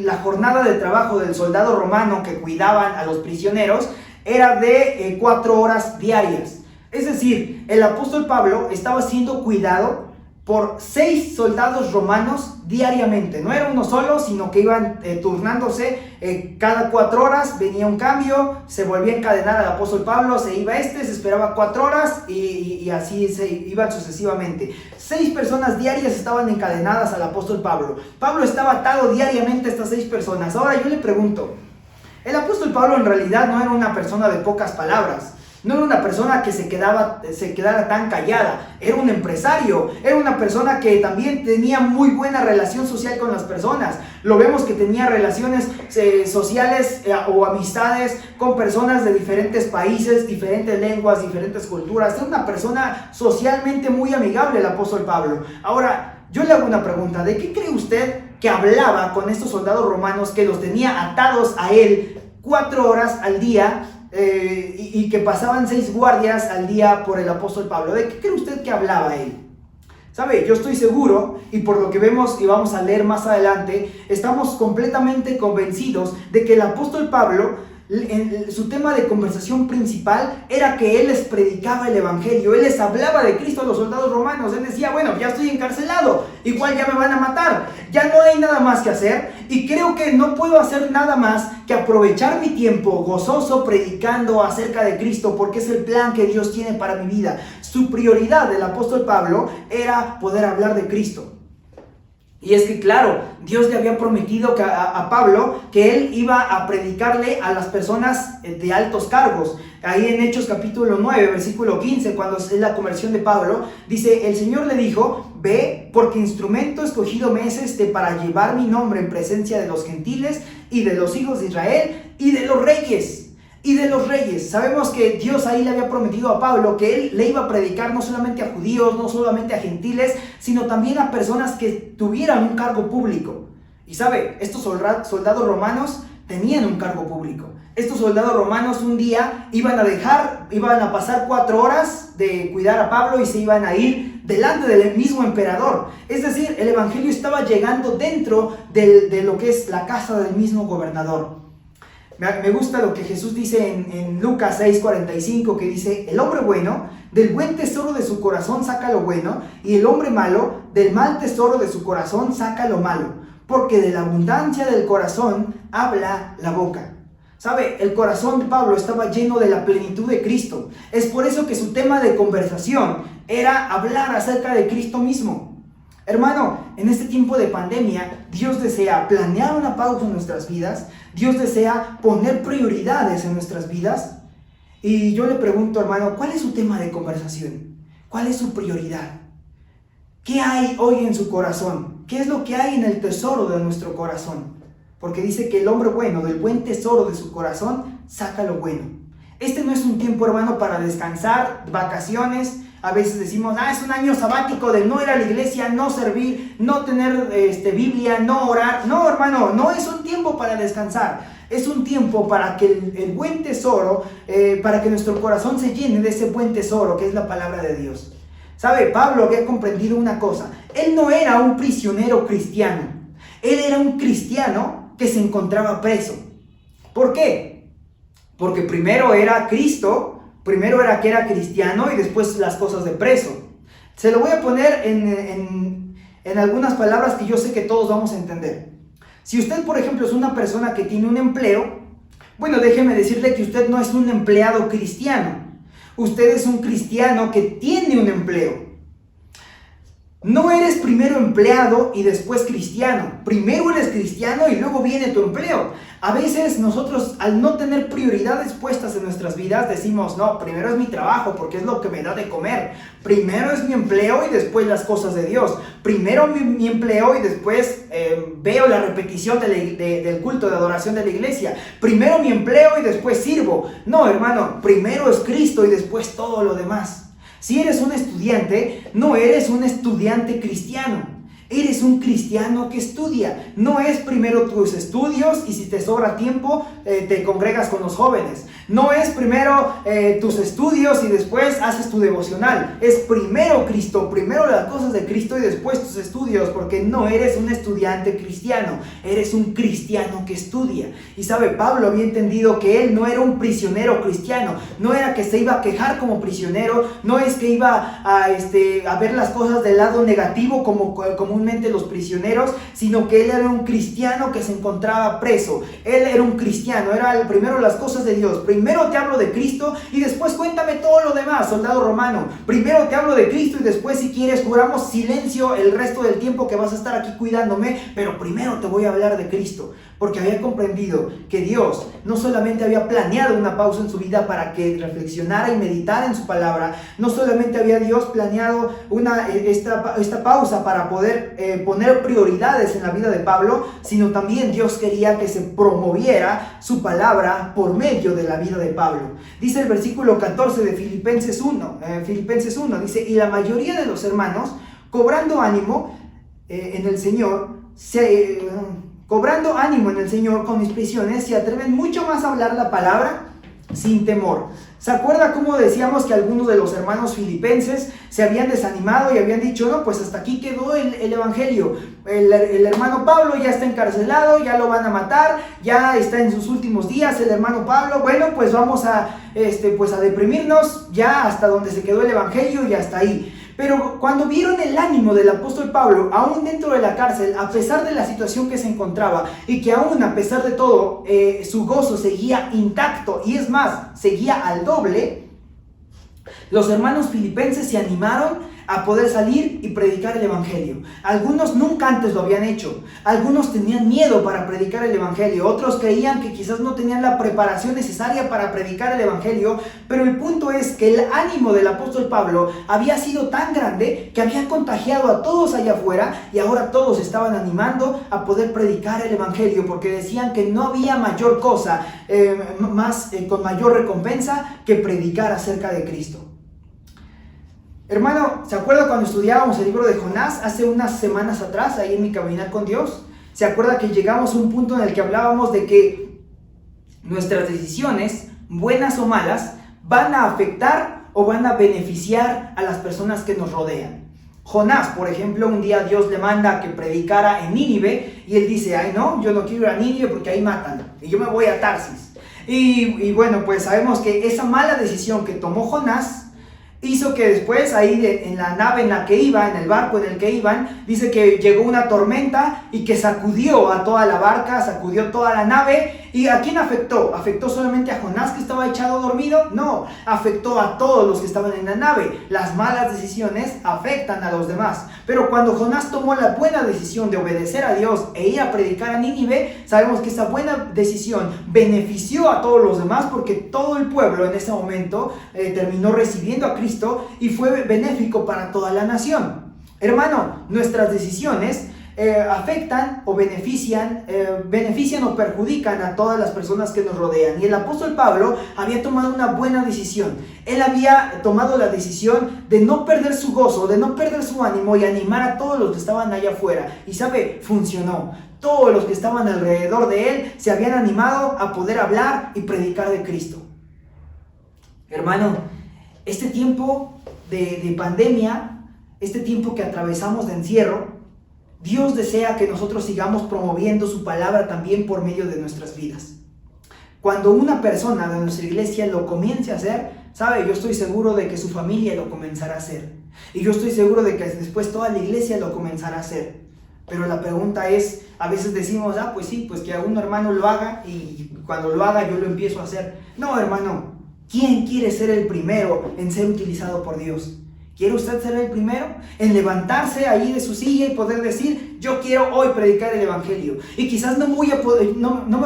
la jornada de trabajo del soldado romano que cuidaban a los prisioneros era de 4 horas diarias. Es decir, el apóstol Pablo estaba siendo cuidado por 6 soldados romanos diariamente. No era uno solo, sino que iban turnándose. Cada 4 horas venía un cambio, se volvía a encadenar al apóstol Pablo, se iba se esperaba 4 horas y así se iban sucesivamente. 6 personas diarias estaban encadenadas al apóstol Pablo. Pablo estaba atado diariamente a estas 6 personas. Ahora yo le pregunto, el apóstol Pablo en realidad no era una persona de pocas palabras. No era una persona que se quedara tan callada, era un empresario, era una persona que también tenía muy buena relación social con las personas. Lo vemos que tenía relaciones sociales o amistades con personas de diferentes países, diferentes lenguas, diferentes culturas. Era una persona socialmente muy amigable el apóstol Pablo. Ahora, yo le hago una pregunta, ¿de qué cree usted que hablaba con estos soldados romanos que los tenía atados a él 4 horas al día? Y que pasaban 6 guardias al día por el apóstol Pablo. ¿De qué cree usted que hablaba él? ¿Sabe? Yo estoy seguro, y por lo que vemos y vamos a leer más adelante, estamos completamente convencidos de que el apóstol Pablo, su tema de conversación principal era que él les predicaba el evangelio, él les hablaba de Cristo a los soldados romanos. Él decía, bueno, ya estoy encarcelado, igual ya me van a matar, ya no hay nada más que hacer y creo que no puedo hacer nada más que aprovechar mi tiempo gozoso predicando acerca de Cristo, porque es el plan que Dios tiene para mi vida. Su prioridad del apóstol Pablo era poder hablar de Cristo. Y es que claro, Dios le había prometido a Pablo que él iba a predicarle a las personas de altos cargos. Ahí en Hechos capítulo 9, versículo 15, cuando es la conversión de Pablo, dice, el Señor le dijo, ve, porque instrumento escogido me es para llevar mi nombre en presencia de los gentiles y de los hijos de Israel y de los reyes. Y de los reyes. Sabemos que Dios ahí le había prometido a Pablo que él le iba a predicar no solamente a judíos, no solamente a gentiles, sino también a personas que tuvieran un cargo público. Y sabe, estos soldados romanos tenían un cargo público. Estos soldados romanos un día iban a pasar 4 horas de cuidar a Pablo y se iban a ir delante del mismo emperador. Es decir, el evangelio estaba llegando dentro de lo que es la casa del mismo gobernador. Me gusta lo que Jesús dice en Lucas 6:45, que dice, el hombre bueno del buen tesoro de su corazón saca lo bueno, y el hombre malo del mal tesoro de su corazón saca lo malo, porque de la abundancia del corazón habla la boca. ¿Sabe? El corazón de Pablo estaba lleno de la plenitud de Cristo. Es por eso que su tema de conversación era hablar acerca de Cristo mismo. Hermano, en este tiempo de pandemia, Dios desea planear una pausa en nuestras vidas. Dios desea poner prioridades en nuestras vidas. Y yo le pregunto, hermano, ¿cuál es su tema de conversación? ¿Cuál es su prioridad? ¿Qué hay hoy en su corazón? ¿Qué es lo que hay en el tesoro de nuestro corazón? Porque dice que el hombre bueno, del buen tesoro de su corazón, saca lo bueno. Este no es un tiempo, hermano, para descansar, vacaciones. A veces decimos, es un año sabático de no ir a la iglesia, no servir, no tener Biblia, no orar. No, hermano, no es un tiempo para descansar. Es un tiempo para que el buen tesoro, para que nuestro corazón se llene de ese buen tesoro que es la palabra de Dios. ¿Sabe? Pablo había comprendido una cosa. Él no era un prisionero cristiano. Él era un cristiano que se encontraba preso. ¿Por qué? Porque primero era Cristo. Primero era que era cristiano y después las cosas de preso. Se lo voy a poner en algunas palabras que yo sé que todos vamos a entender. Si usted, por ejemplo, es una persona que tiene un empleo, bueno, déjeme decirle que usted no es un empleado cristiano. Usted es un cristiano que tiene un empleo. No eres primero empleado y después cristiano. Primero eres cristiano y luego viene tu empleo. A veces nosotros, al no tener prioridades puestas en nuestras vidas, decimos, no, primero es mi trabajo porque es lo que me da de comer. Primero es mi empleo y después las cosas de Dios. Primero mi empleo y después veo la repetición del culto de adoración de la iglesia. Primero mi empleo y después sirvo. No, hermano, primero es Cristo y después todo lo demás. Si eres un estudiante, no eres un estudiante cristiano. Eres un cristiano que estudia. No es primero tus estudios y si te sobra tiempo te congregas con los jóvenes. No es primero tus estudios y después haces tu devocional. Es primero Cristo, primero las cosas de Cristo y después tus estudios, porque no eres un estudiante cristiano, eres un cristiano que estudia. Y sabe, Pablo había entendido que él no era un prisionero cristiano, no era que se iba a quejar como prisionero, no es que iba a ver las cosas del lado negativo como comúnmente los prisioneros, sino que él era un cristiano que se encontraba preso. Él era un cristiano, era primero las cosas de Dios. Primero te hablo de Cristo y después cuéntame todo lo demás, soldado romano. Primero te hablo de Cristo y después, si quieres, juramos silencio el resto del tiempo que vas a estar aquí cuidándome, pero primero te voy a hablar de Cristo. Porque había comprendido que Dios no solamente había planeado una pausa en su vida para que reflexionara y meditara en su palabra, no solamente había Dios planeado esta pausa para poder poner prioridades en la vida de Pablo, sino también Dios quería que se promoviera su palabra por medio de la vida de Pablo. Dice el versículo 14 de Filipenses 1, dice, y la mayoría de los hermanos, cobrando ánimo en el Señor, cobrando ánimo en el Señor con mis prisiones, se atreven mucho más a hablar la palabra sin temor. ¿Se acuerda cómo decíamos que algunos de los hermanos filipenses se habían desanimado y habían dicho, no, pues hasta aquí quedó el evangelio? El hermano Pablo ya está encarcelado, ya lo van a matar, ya está en sus últimos días el hermano Pablo. Bueno, pues vamos a deprimirnos ya hasta donde se quedó el evangelio y hasta ahí. Pero cuando vieron el ánimo del apóstol Pablo, aún dentro de la cárcel, a pesar de la situación que se encontraba, y que aún a pesar de todo, su gozo seguía intacto, y es más, seguía al doble, los hermanos filipenses se animaron a poder salir y predicar el evangelio. Algunos nunca antes lo habían hecho, algunos tenían miedo para predicar el evangelio, otros creían que quizás no tenían la preparación necesaria para predicar el evangelio, pero el punto es que el ánimo del apóstol Pablo había sido tan grande que había contagiado a todos allá afuera, y ahora todos estaban animando a poder predicar el evangelio, porque decían que no había mayor cosa con mayor recompensa que predicar acerca de Cristo. Hermano, ¿se acuerda cuando estudiábamos el libro de Jonás hace unas semanas atrás, ahí en mi caminar con Dios? ¿Se acuerda que llegamos a un punto en el que hablábamos de que nuestras decisiones, buenas o malas, van a afectar o van a beneficiar a las personas que nos rodean? Jonás, por ejemplo, un día Dios le manda que predicara en Nínive y él dice, ay no, yo no quiero ir a Nínive porque ahí matan y yo me voy a Tarsis. Y bueno, pues sabemos que esa mala decisión que tomó Jonás hizo que después ahí en la nave en la que iba, en el barco en el que iban, dice que llegó una tormenta y que sacudió a toda la barca, sacudió toda la nave. ¿Y a quién afectó? ¿Afectó solamente a Jonás que estaba echado dormido? No, afectó a todos los que estaban en la nave. Las malas decisiones afectan a los demás. Pero cuando Jonás tomó la buena decisión de obedecer a Dios e ir a predicar a Nínive, sabemos que esa buena decisión benefició a todos los demás, porque todo el pueblo en ese momento terminó recibiendo a Cristo y fue benéfico para toda la nación. Hermano, nuestras decisiones afectan o benefician o perjudican a todas las personas que nos rodean. Y el apóstol Pablo había tomado una buena decisión. Él había tomado la decisión de no perder su gozo, de no perder su ánimo y animar a todos los que estaban allá afuera. Y sabe, funcionó. Todos los que estaban alrededor de él se habían animado a poder hablar y predicar de Cristo. Hermano, este tiempo de pandemia, este tiempo que atravesamos de encierro, Dios desea que nosotros sigamos promoviendo su palabra también por medio de nuestras vidas. Cuando una persona de nuestra iglesia lo comience a hacer, ¿sabe? Yo estoy seguro de que su familia lo comenzará a hacer. Y yo estoy seguro de que después toda la iglesia lo comenzará a hacer. Pero la pregunta es, a veces decimos, pues sí, pues que a un hermano lo haga y cuando lo haga yo lo empiezo a hacer. No, hermano, ¿quién quiere ser el primero en ser utilizado por Dios? ¿Quiere usted ser el primero en levantarse ahí de su silla y poder decir, yo quiero hoy predicar el evangelio? Y quizás no me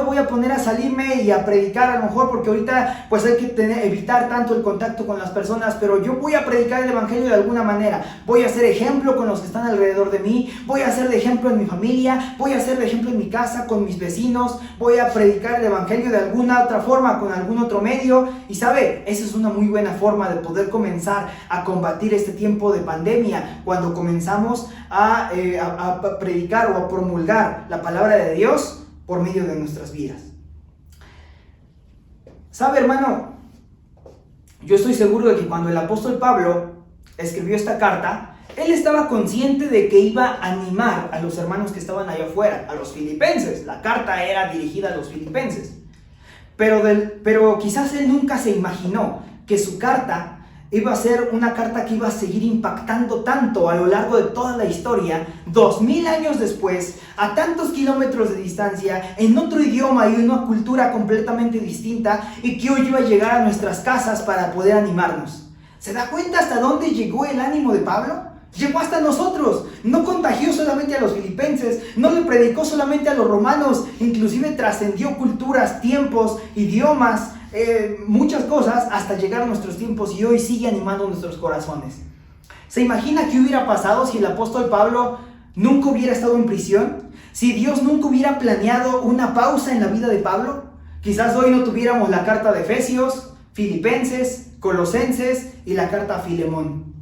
voy a poner a salirme y a predicar a lo mejor porque ahorita pues hay que evitar tanto el contacto con las personas, pero yo voy a predicar el evangelio de alguna manera. Voy a ser ejemplo con los que están alrededor de mí, voy a ser de ejemplo en mi familia, voy a ser de ejemplo en mi casa, con mis vecinos, voy a predicar el evangelio de alguna otra forma, con algún otro medio. Y sabe, esa es una muy buena forma de poder comenzar a combatir este tiempo de pandemia, cuando comenzamos a predicar o a promulgar la palabra de Dios por medio de nuestras vidas. ¿Sabe, hermano? Yo estoy seguro de que cuando el apóstol Pablo escribió esta carta, él estaba consciente de que iba a animar a los hermanos que estaban allá afuera, a los filipenses. La carta era dirigida a los filipenses. Pero quizás él nunca se imaginó que su carta iba a ser una carta que iba a seguir impactando tanto a lo largo de toda la historia, 2000 años después, a tantos kilómetros de distancia, en otro idioma y una cultura completamente distinta, y que hoy iba a llegar a nuestras casas para poder animarnos. ¿Se da cuenta hasta dónde llegó el ánimo de Pablo? Llegó hasta nosotros. No contagió solamente a los filipenses, no le predicó solamente a los romanos, inclusive trascendió culturas, tiempos, idiomas, muchas cosas hasta llegar a nuestros tiempos, y hoy sigue animando nuestros corazones. ¿Se imagina qué hubiera pasado si el apóstol Pablo nunca hubiera estado en prisión? Si Dios nunca hubiera planeado una pausa en la vida de Pablo, quizás hoy no tuviéramos la carta de Efesios, Filipenses, Colosenses y la carta a Filemón.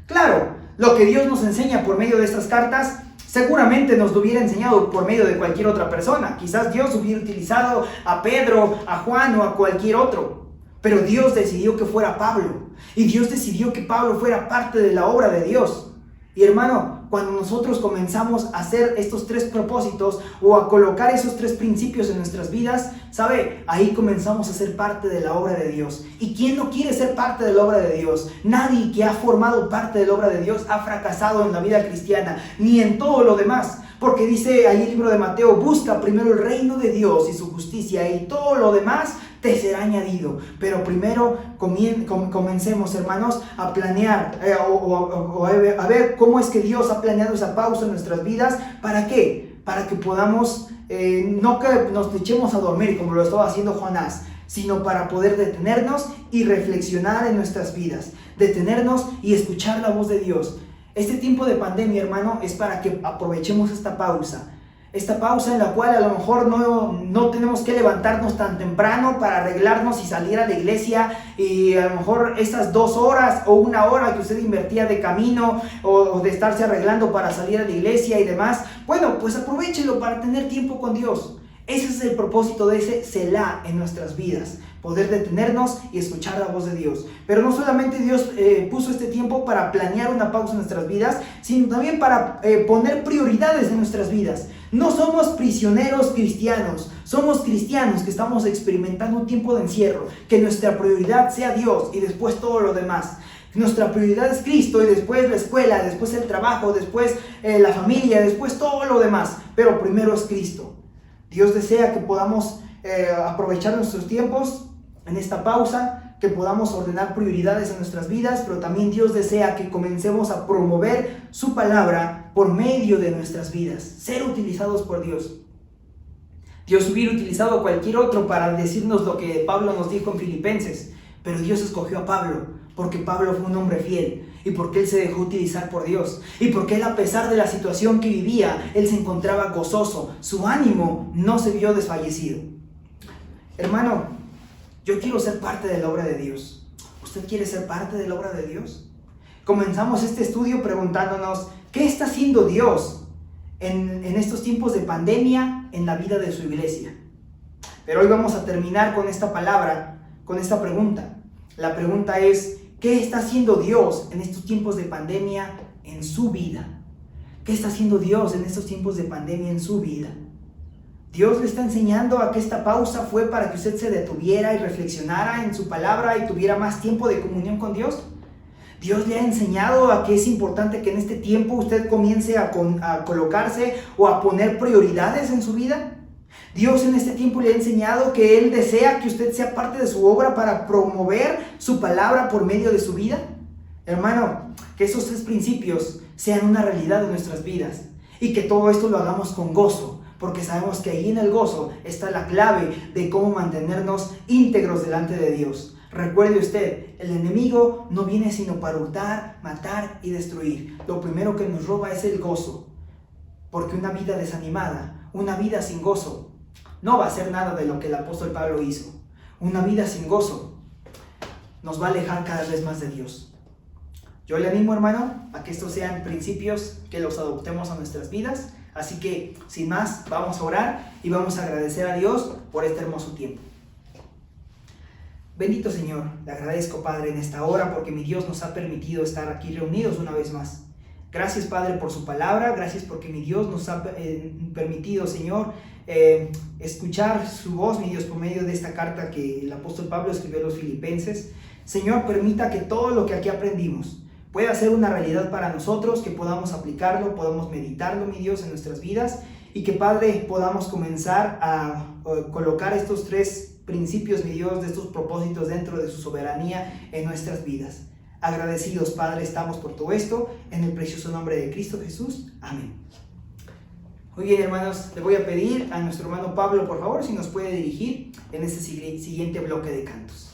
Claro, lo que Dios nos enseña por medio de estas cartas seguramente nos lo hubiera enseñado por medio de cualquier otra persona. Quizás Dios hubiera utilizado a Pedro, a Juan o a cualquier otro. Pero Dios decidió que fuera Pablo. Y Dios decidió que Pablo fuera parte de la obra de Dios. Y hermano, cuando nosotros comenzamos a hacer estos tres propósitos o a colocar esos tres principios en nuestras vidas, ¿sabe? Ahí comenzamos a ser parte de la obra de Dios. ¿Y quién no quiere ser parte de la obra de Dios? Nadie que ha formado parte de la obra de Dios ha fracasado en la vida cristiana, ni en todo lo demás. Porque dice ahí el libro de Mateo, busca primero el reino de Dios y su justicia, y todo lo demás te será añadido. Pero primero comencemos, hermanos, a planear a ver cómo es que Dios ha planeado esa pausa en nuestras vidas. ¿Para qué? Para que podamos, no que nos echemos a dormir como lo estaba haciendo Jonás, sino para poder detenernos y reflexionar en nuestras vidas, detenernos y escuchar la voz de Dios. Este tiempo de pandemia, hermano, es para que aprovechemos esta pausa en la cual a lo mejor no tenemos que levantarnos tan temprano para arreglarnos y salir a la iglesia, y a lo mejor esas 2 horas o 1 hora que usted invertía de camino o de estarse arreglando para salir a la iglesia y demás, bueno, pues aprovechelo para tener tiempo con Dios. Ese es el propósito de ese Selah en nuestras vidas, poder detenernos y escuchar la voz de Dios. Pero no solamente Dios puso este tiempo para planear una pausa en nuestras vidas, sino también para poner prioridades en nuestras vidas. No somos prisioneros cristianos, somos cristianos que estamos experimentando un tiempo de encierro. Que nuestra prioridad sea Dios y después todo lo demás. Nuestra prioridad es Cristo, y después la escuela, después el trabajo, después la familia, después todo lo demás. Pero primero es Cristo. Dios desea que podamos aprovechar nuestros tiempos en esta pausa, que podamos ordenar prioridades en nuestras vidas, pero también Dios desea que comencemos a promover su palabra por medio de nuestras vidas, ser utilizados por Dios. Dios hubiera utilizado a cualquier otro para decirnos lo que Pablo nos dijo en Filipenses, pero Dios escogió a Pablo porque Pablo fue un hombre fiel, y porque él se dejó utilizar por Dios, y porque él, a pesar de la situación que vivía, él se encontraba gozoso, su ánimo no se vio desfallecido. Hermano, yo quiero ser parte de la obra de Dios. ¿Usted quiere ser parte de la obra de Dios? Comenzamos este estudio preguntándonos, ¿qué está haciendo Dios en estos tiempos de pandemia en la vida de su iglesia? Pero hoy vamos a terminar con esta palabra, con esta pregunta. La pregunta es, ¿qué está haciendo Dios en estos tiempos de pandemia en su vida? ¿Qué está haciendo Dios en estos tiempos de pandemia en su vida? Dios le está enseñando a que esta pausa fue para que usted se detuviera y reflexionara en su palabra y tuviera más tiempo de comunión con Dios. Dios le ha enseñado a que es importante que en este tiempo usted comience a colocarse o a poner prioridades en su vida. Dios en este tiempo le ha enseñado que Él desea que usted sea parte de su obra para promover su palabra por medio de su vida. Hermano, que esos 3 principios sean una realidad de nuestras vidas y que todo esto lo hagamos con gozo, porque sabemos que ahí en el gozo está la clave de cómo mantenernos íntegros delante de Dios. Recuerde usted, el enemigo no viene sino para hurtar, matar y destruir. Lo primero que nos roba es el gozo, porque una vida desanimada, una vida sin gozo, no va a hacer nada de lo que el apóstol Pablo hizo. Una vida sin gozo nos va a alejar cada vez más de Dios. Yo le animo, hermano, a que estos sean principios que los adoptemos a nuestras vidas. Así que, sin más, vamos a orar y vamos a agradecer a Dios por este hermoso tiempo. Bendito Señor, le agradezco, Padre, en esta hora porque mi Dios nos ha permitido estar aquí reunidos una vez más. Gracias, Padre, por su palabra. Gracias porque mi Dios nos ha permitido, Señor, escuchar su voz, mi Dios, por medio de esta carta que el apóstol Pablo escribió a los filipenses. Señor, permita que todo lo que aquí aprendimos pueda ser una realidad para nosotros, que podamos aplicarlo, podamos meditarlo, mi Dios, en nuestras vidas, y que, Padre, podamos comenzar a colocar estos 3 principios, mi Dios, de estos propósitos dentro de su soberanía en nuestras vidas. Agradecidos, Padre, estamos por todo esto, en el precioso nombre de Cristo Jesús. Amén. Muy bien, hermanos, le voy a pedir a nuestro hermano Pablo, por favor, si nos puede dirigir en este siguiente bloque de cantos.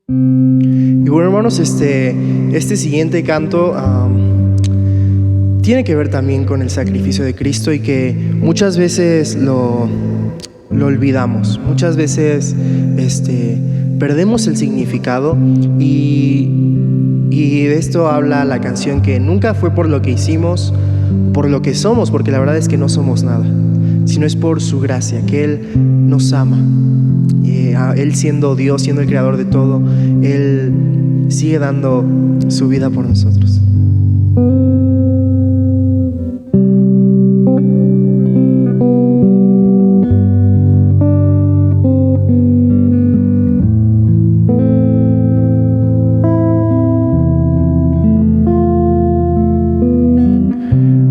Y bueno, hermanos, este siguiente canto tiene que ver también con el sacrificio de Cristo y que muchas veces lo olvidamos. Muchas veces perdemos el significado y de esto habla la canción, que nunca fue por lo que hicimos, por lo que somos, porque la verdad es que no somos nada, sino es por su gracia, que Él nos ama. Él siendo Dios, siendo el creador de todo, Él sigue dando su vida por nosotros.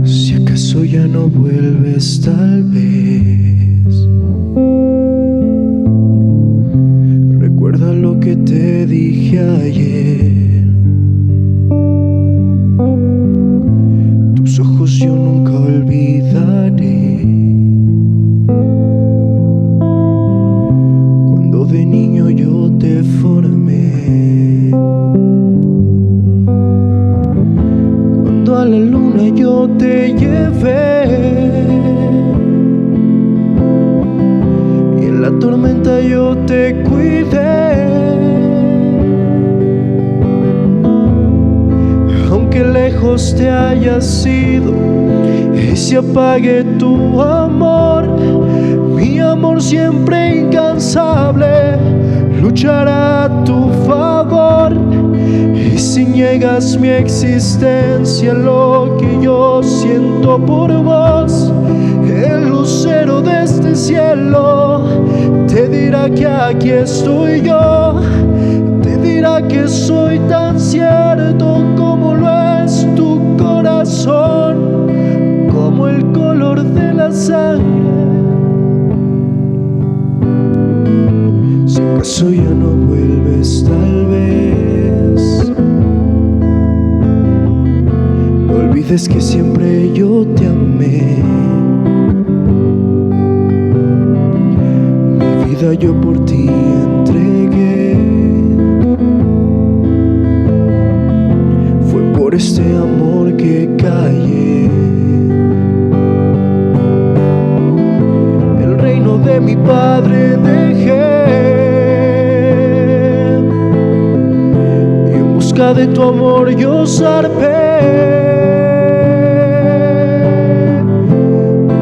Si acaso ya no vuelves, tal vez recuerda lo que te dije ayer. Tus ojos yo nunca olvidaré. Cuando de niño yo te formé. Cuando a la luna yo te llevé. Y en la tormenta yo te cuidé. Aunque lejos te hayas ido y se apague tu amor, mi amor siempre incansable luchará a tu favor. Y si niegas mi existencia, lo que yo siento por vos, el lucero de este cielo te dirá que aquí estoy yo. Te dirá que soy tan cierto como lo es tu corazón, como el color de la sangre. Si acaso ya no vuelves, tal vez no olvides que siempre yo te amé. Mi vida yo por ti entregué. Fue por este amor que callé. El reino de mi Padre dejé y en busca de tu amor yo zarpé.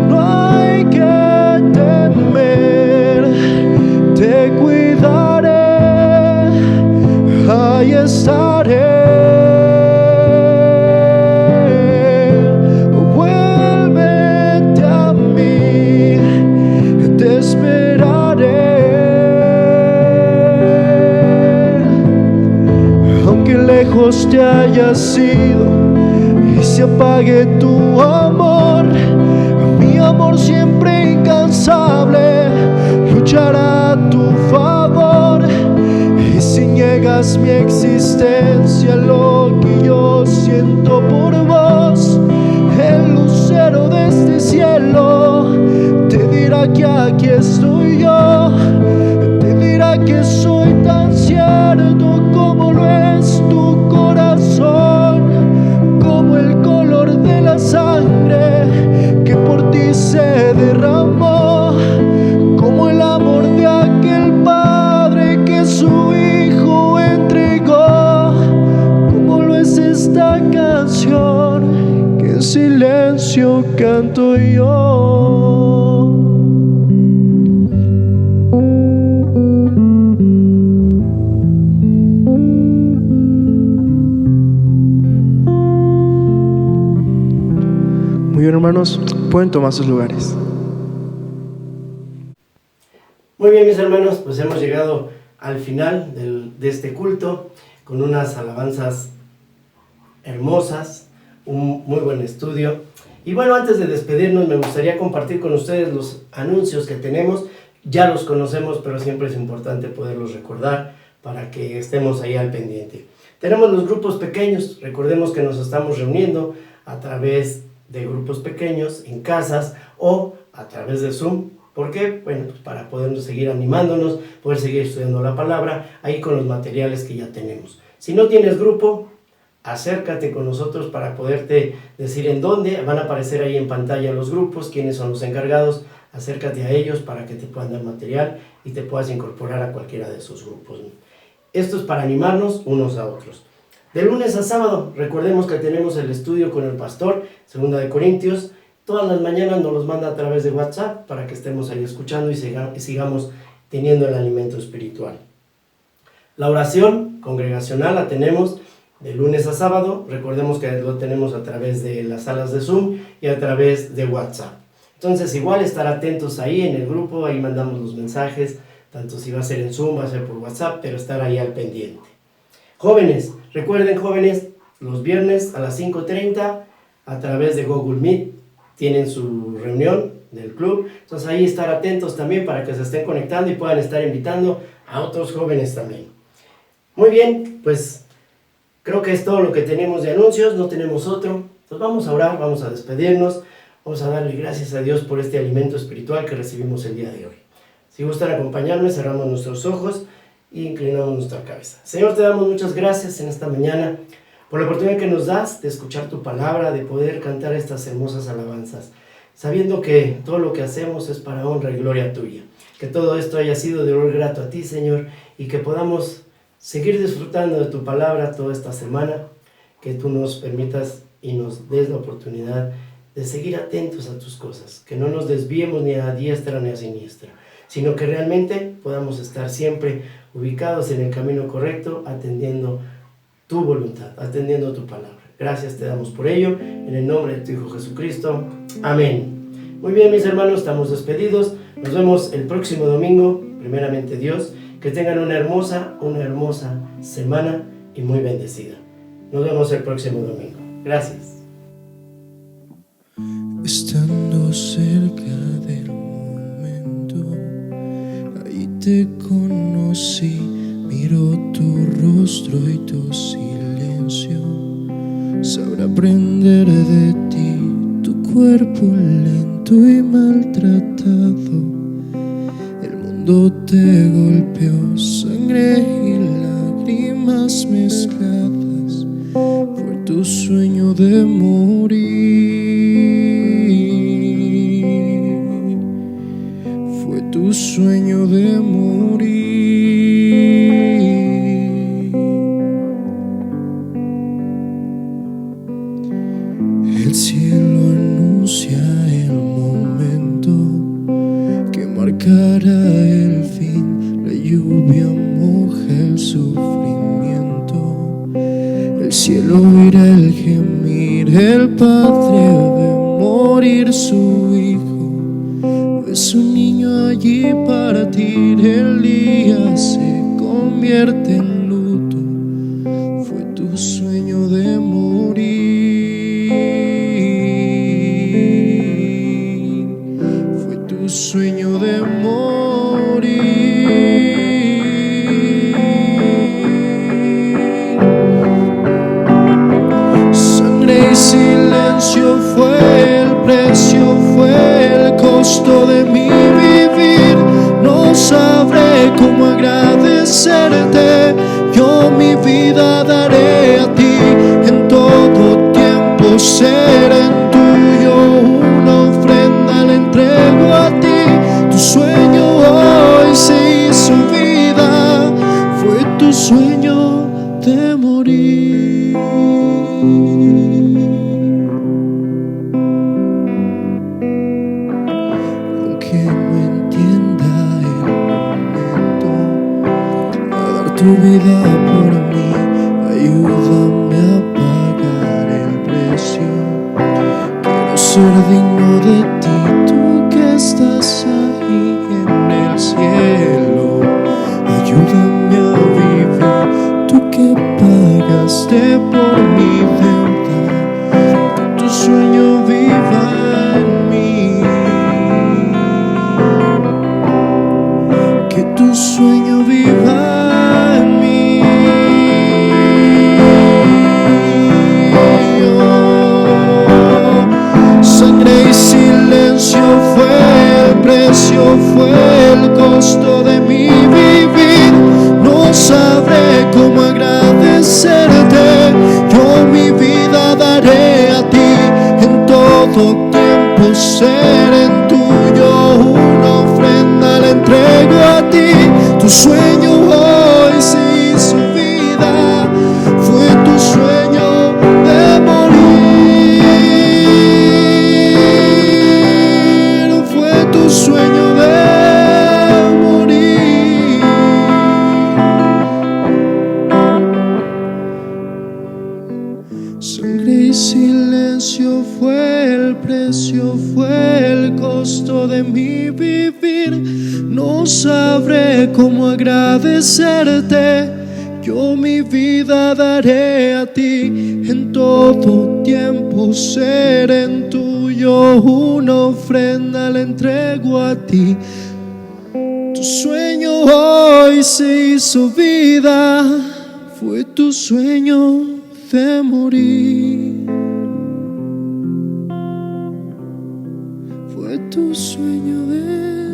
No hay que temer, te cuidaré, ahí estaré. Vuélvete a mí, te esperaré. Aunque lejos te hayas ido y se apague tu amor, mi amor siempre incansable luchará a tu favor. Y si niegas mi que aquí estoy yo. Te dirá que soy tan cierto como lo es tu corazón, como el color de la sangre que por ti se derramó, como el amor de aquel padre que su hijo entregó, como lo es esta canción que en silencio canto yo. Muy bien, hermanos, pueden tomar sus lugares. Muy bien, mis hermanos, pues hemos llegado al final de este culto con unas alabanzas hermosas, un muy buen estudio. Y bueno, antes de despedirnos me gustaría compartir con ustedes los anuncios que tenemos. Ya los conocemos, pero siempre es importante poderlos recordar para que estemos ahí al pendiente. Tenemos los grupos pequeños. Recordemos que nos estamos reuniendo a través de grupos pequeños en casas o a través de Zoom. ¿Por qué? Bueno, pues para podernos seguir animándonos, poder seguir estudiando la palabra ahí con los materiales que ya tenemos. Si no tienes grupo, acércate con nosotros para poderte decir en dónde. Van a aparecer ahí en pantalla los grupos, quiénes son los encargados. Acércate a ellos para que te puedan dar material y te puedas incorporar a cualquiera de esos grupos. Esto es para animarnos unos a otros. De lunes a sábado, recordemos que tenemos el estudio con el pastor, 2 de Corintios. Todas las mañanas nos los manda a través de WhatsApp para que estemos ahí escuchando y sigamos teniendo el alimento espiritual. La oración congregacional la tenemos de lunes a sábado. Recordemos que lo tenemos a través de las salas de Zoom y a través de WhatsApp. Entonces igual estar atentos ahí en el grupo, ahí mandamos los mensajes, tanto si va a ser en Zoom, va a ser por WhatsApp, pero estar ahí al pendiente. Jóvenes, recuerden jóvenes, los viernes a las 5:30 a través de Google Meet tienen su reunión del club. Entonces ahí estar atentos también para que se estén conectando y puedan estar invitando a otros jóvenes también. Muy bien, pues creo que es todo lo que tenemos de anuncios, no tenemos otro. Entonces vamos a orar, vamos a despedirnos, vamos a darle gracias a Dios por este alimento espiritual que recibimos el día de hoy. Si gustan acompañarme, cerramos nuestros ojos y inclinamos nuestra cabeza. Señor, te damos muchas gracias en esta mañana por la oportunidad que nos das de escuchar tu palabra, de poder cantar estas hermosas alabanzas, sabiendo que todo lo que hacemos es para honra y gloria tuya. Que todo esto haya sido de honor grato a ti, Señor, y que podamos seguir disfrutando de tu palabra toda esta semana, que tú nos permitas y nos des la oportunidad de seguir atentos a tus cosas, que no nos desviemos ni a diestra ni a siniestra, sino que realmente podamos estar siempre ubicados en el camino correcto, atendiendo tu voluntad, atendiendo tu palabra. Gracias te damos por ello, en el nombre de tu Hijo Jesucristo. Amén. Muy bien, mis hermanos, estamos despedidos. Nos vemos el próximo domingo, primeramente Dios. Que tengan una hermosa semana y muy bendecida. Nos vemos el próximo domingo. Gracias. Estando cerca del momento, ahí te conocí, miro tu rostro y tu silencio. Sabrá aprender de ti, tu cuerpo lento y maltratado. El mundo te golpeó, sangre y lágrimas mezcladas. Fue tu sueño de morir, fue tu sueño de morir. El cielo anuncia el momento que marcará el fin, la lluvia moja el sufrimiento. El cielo oirá el gemir, el padre ve morir su hijo, ve su niño allí partir, el día se convierte en luto, fue tu sueño de morir, fue tu sueño de morir. Sangre y silencio fue el precio, fue el el costo de mi vivir. No sabré cómo agradecerte. Yo mi vida daré a ti. En todo tiempo seré tuyo. Una ofrenda le entrego a ti. Tu sueño hoy se hizo vida. Fue tu sueño de morir. Aunque no entienda el momento, a dar tu vida por mí, ayúdame a pagar el precio. Quiero ser digno de ti, tú que estás ahí en el cielo. Ayúdame a vivir, tú que pagaste por mi deuda, que tu sueño viva en mí, que tu sueño viva en mí. Sangre y silencio fue el precio, fue el costo de mi vivir. No sabré cómo agradecerte. Yo mi vida daré a ti. En todo tiempo seré tuyo. Una ofrenda le entrego a ti. Tu sueño hoy se hizo vida. Fue tu sueño de morir. Fue tu sueño de morir. Sangre y silencio fue el precio, fue el costo de mi vivir. No sabré cómo agradecerte. Yo mi vida daré a ti. En todo tiempo seré tuyo. Una ofrenda le entrego a ti. Tu sueño hoy se hizo vida. Fue tu sueño de morir. Fue tu sueño de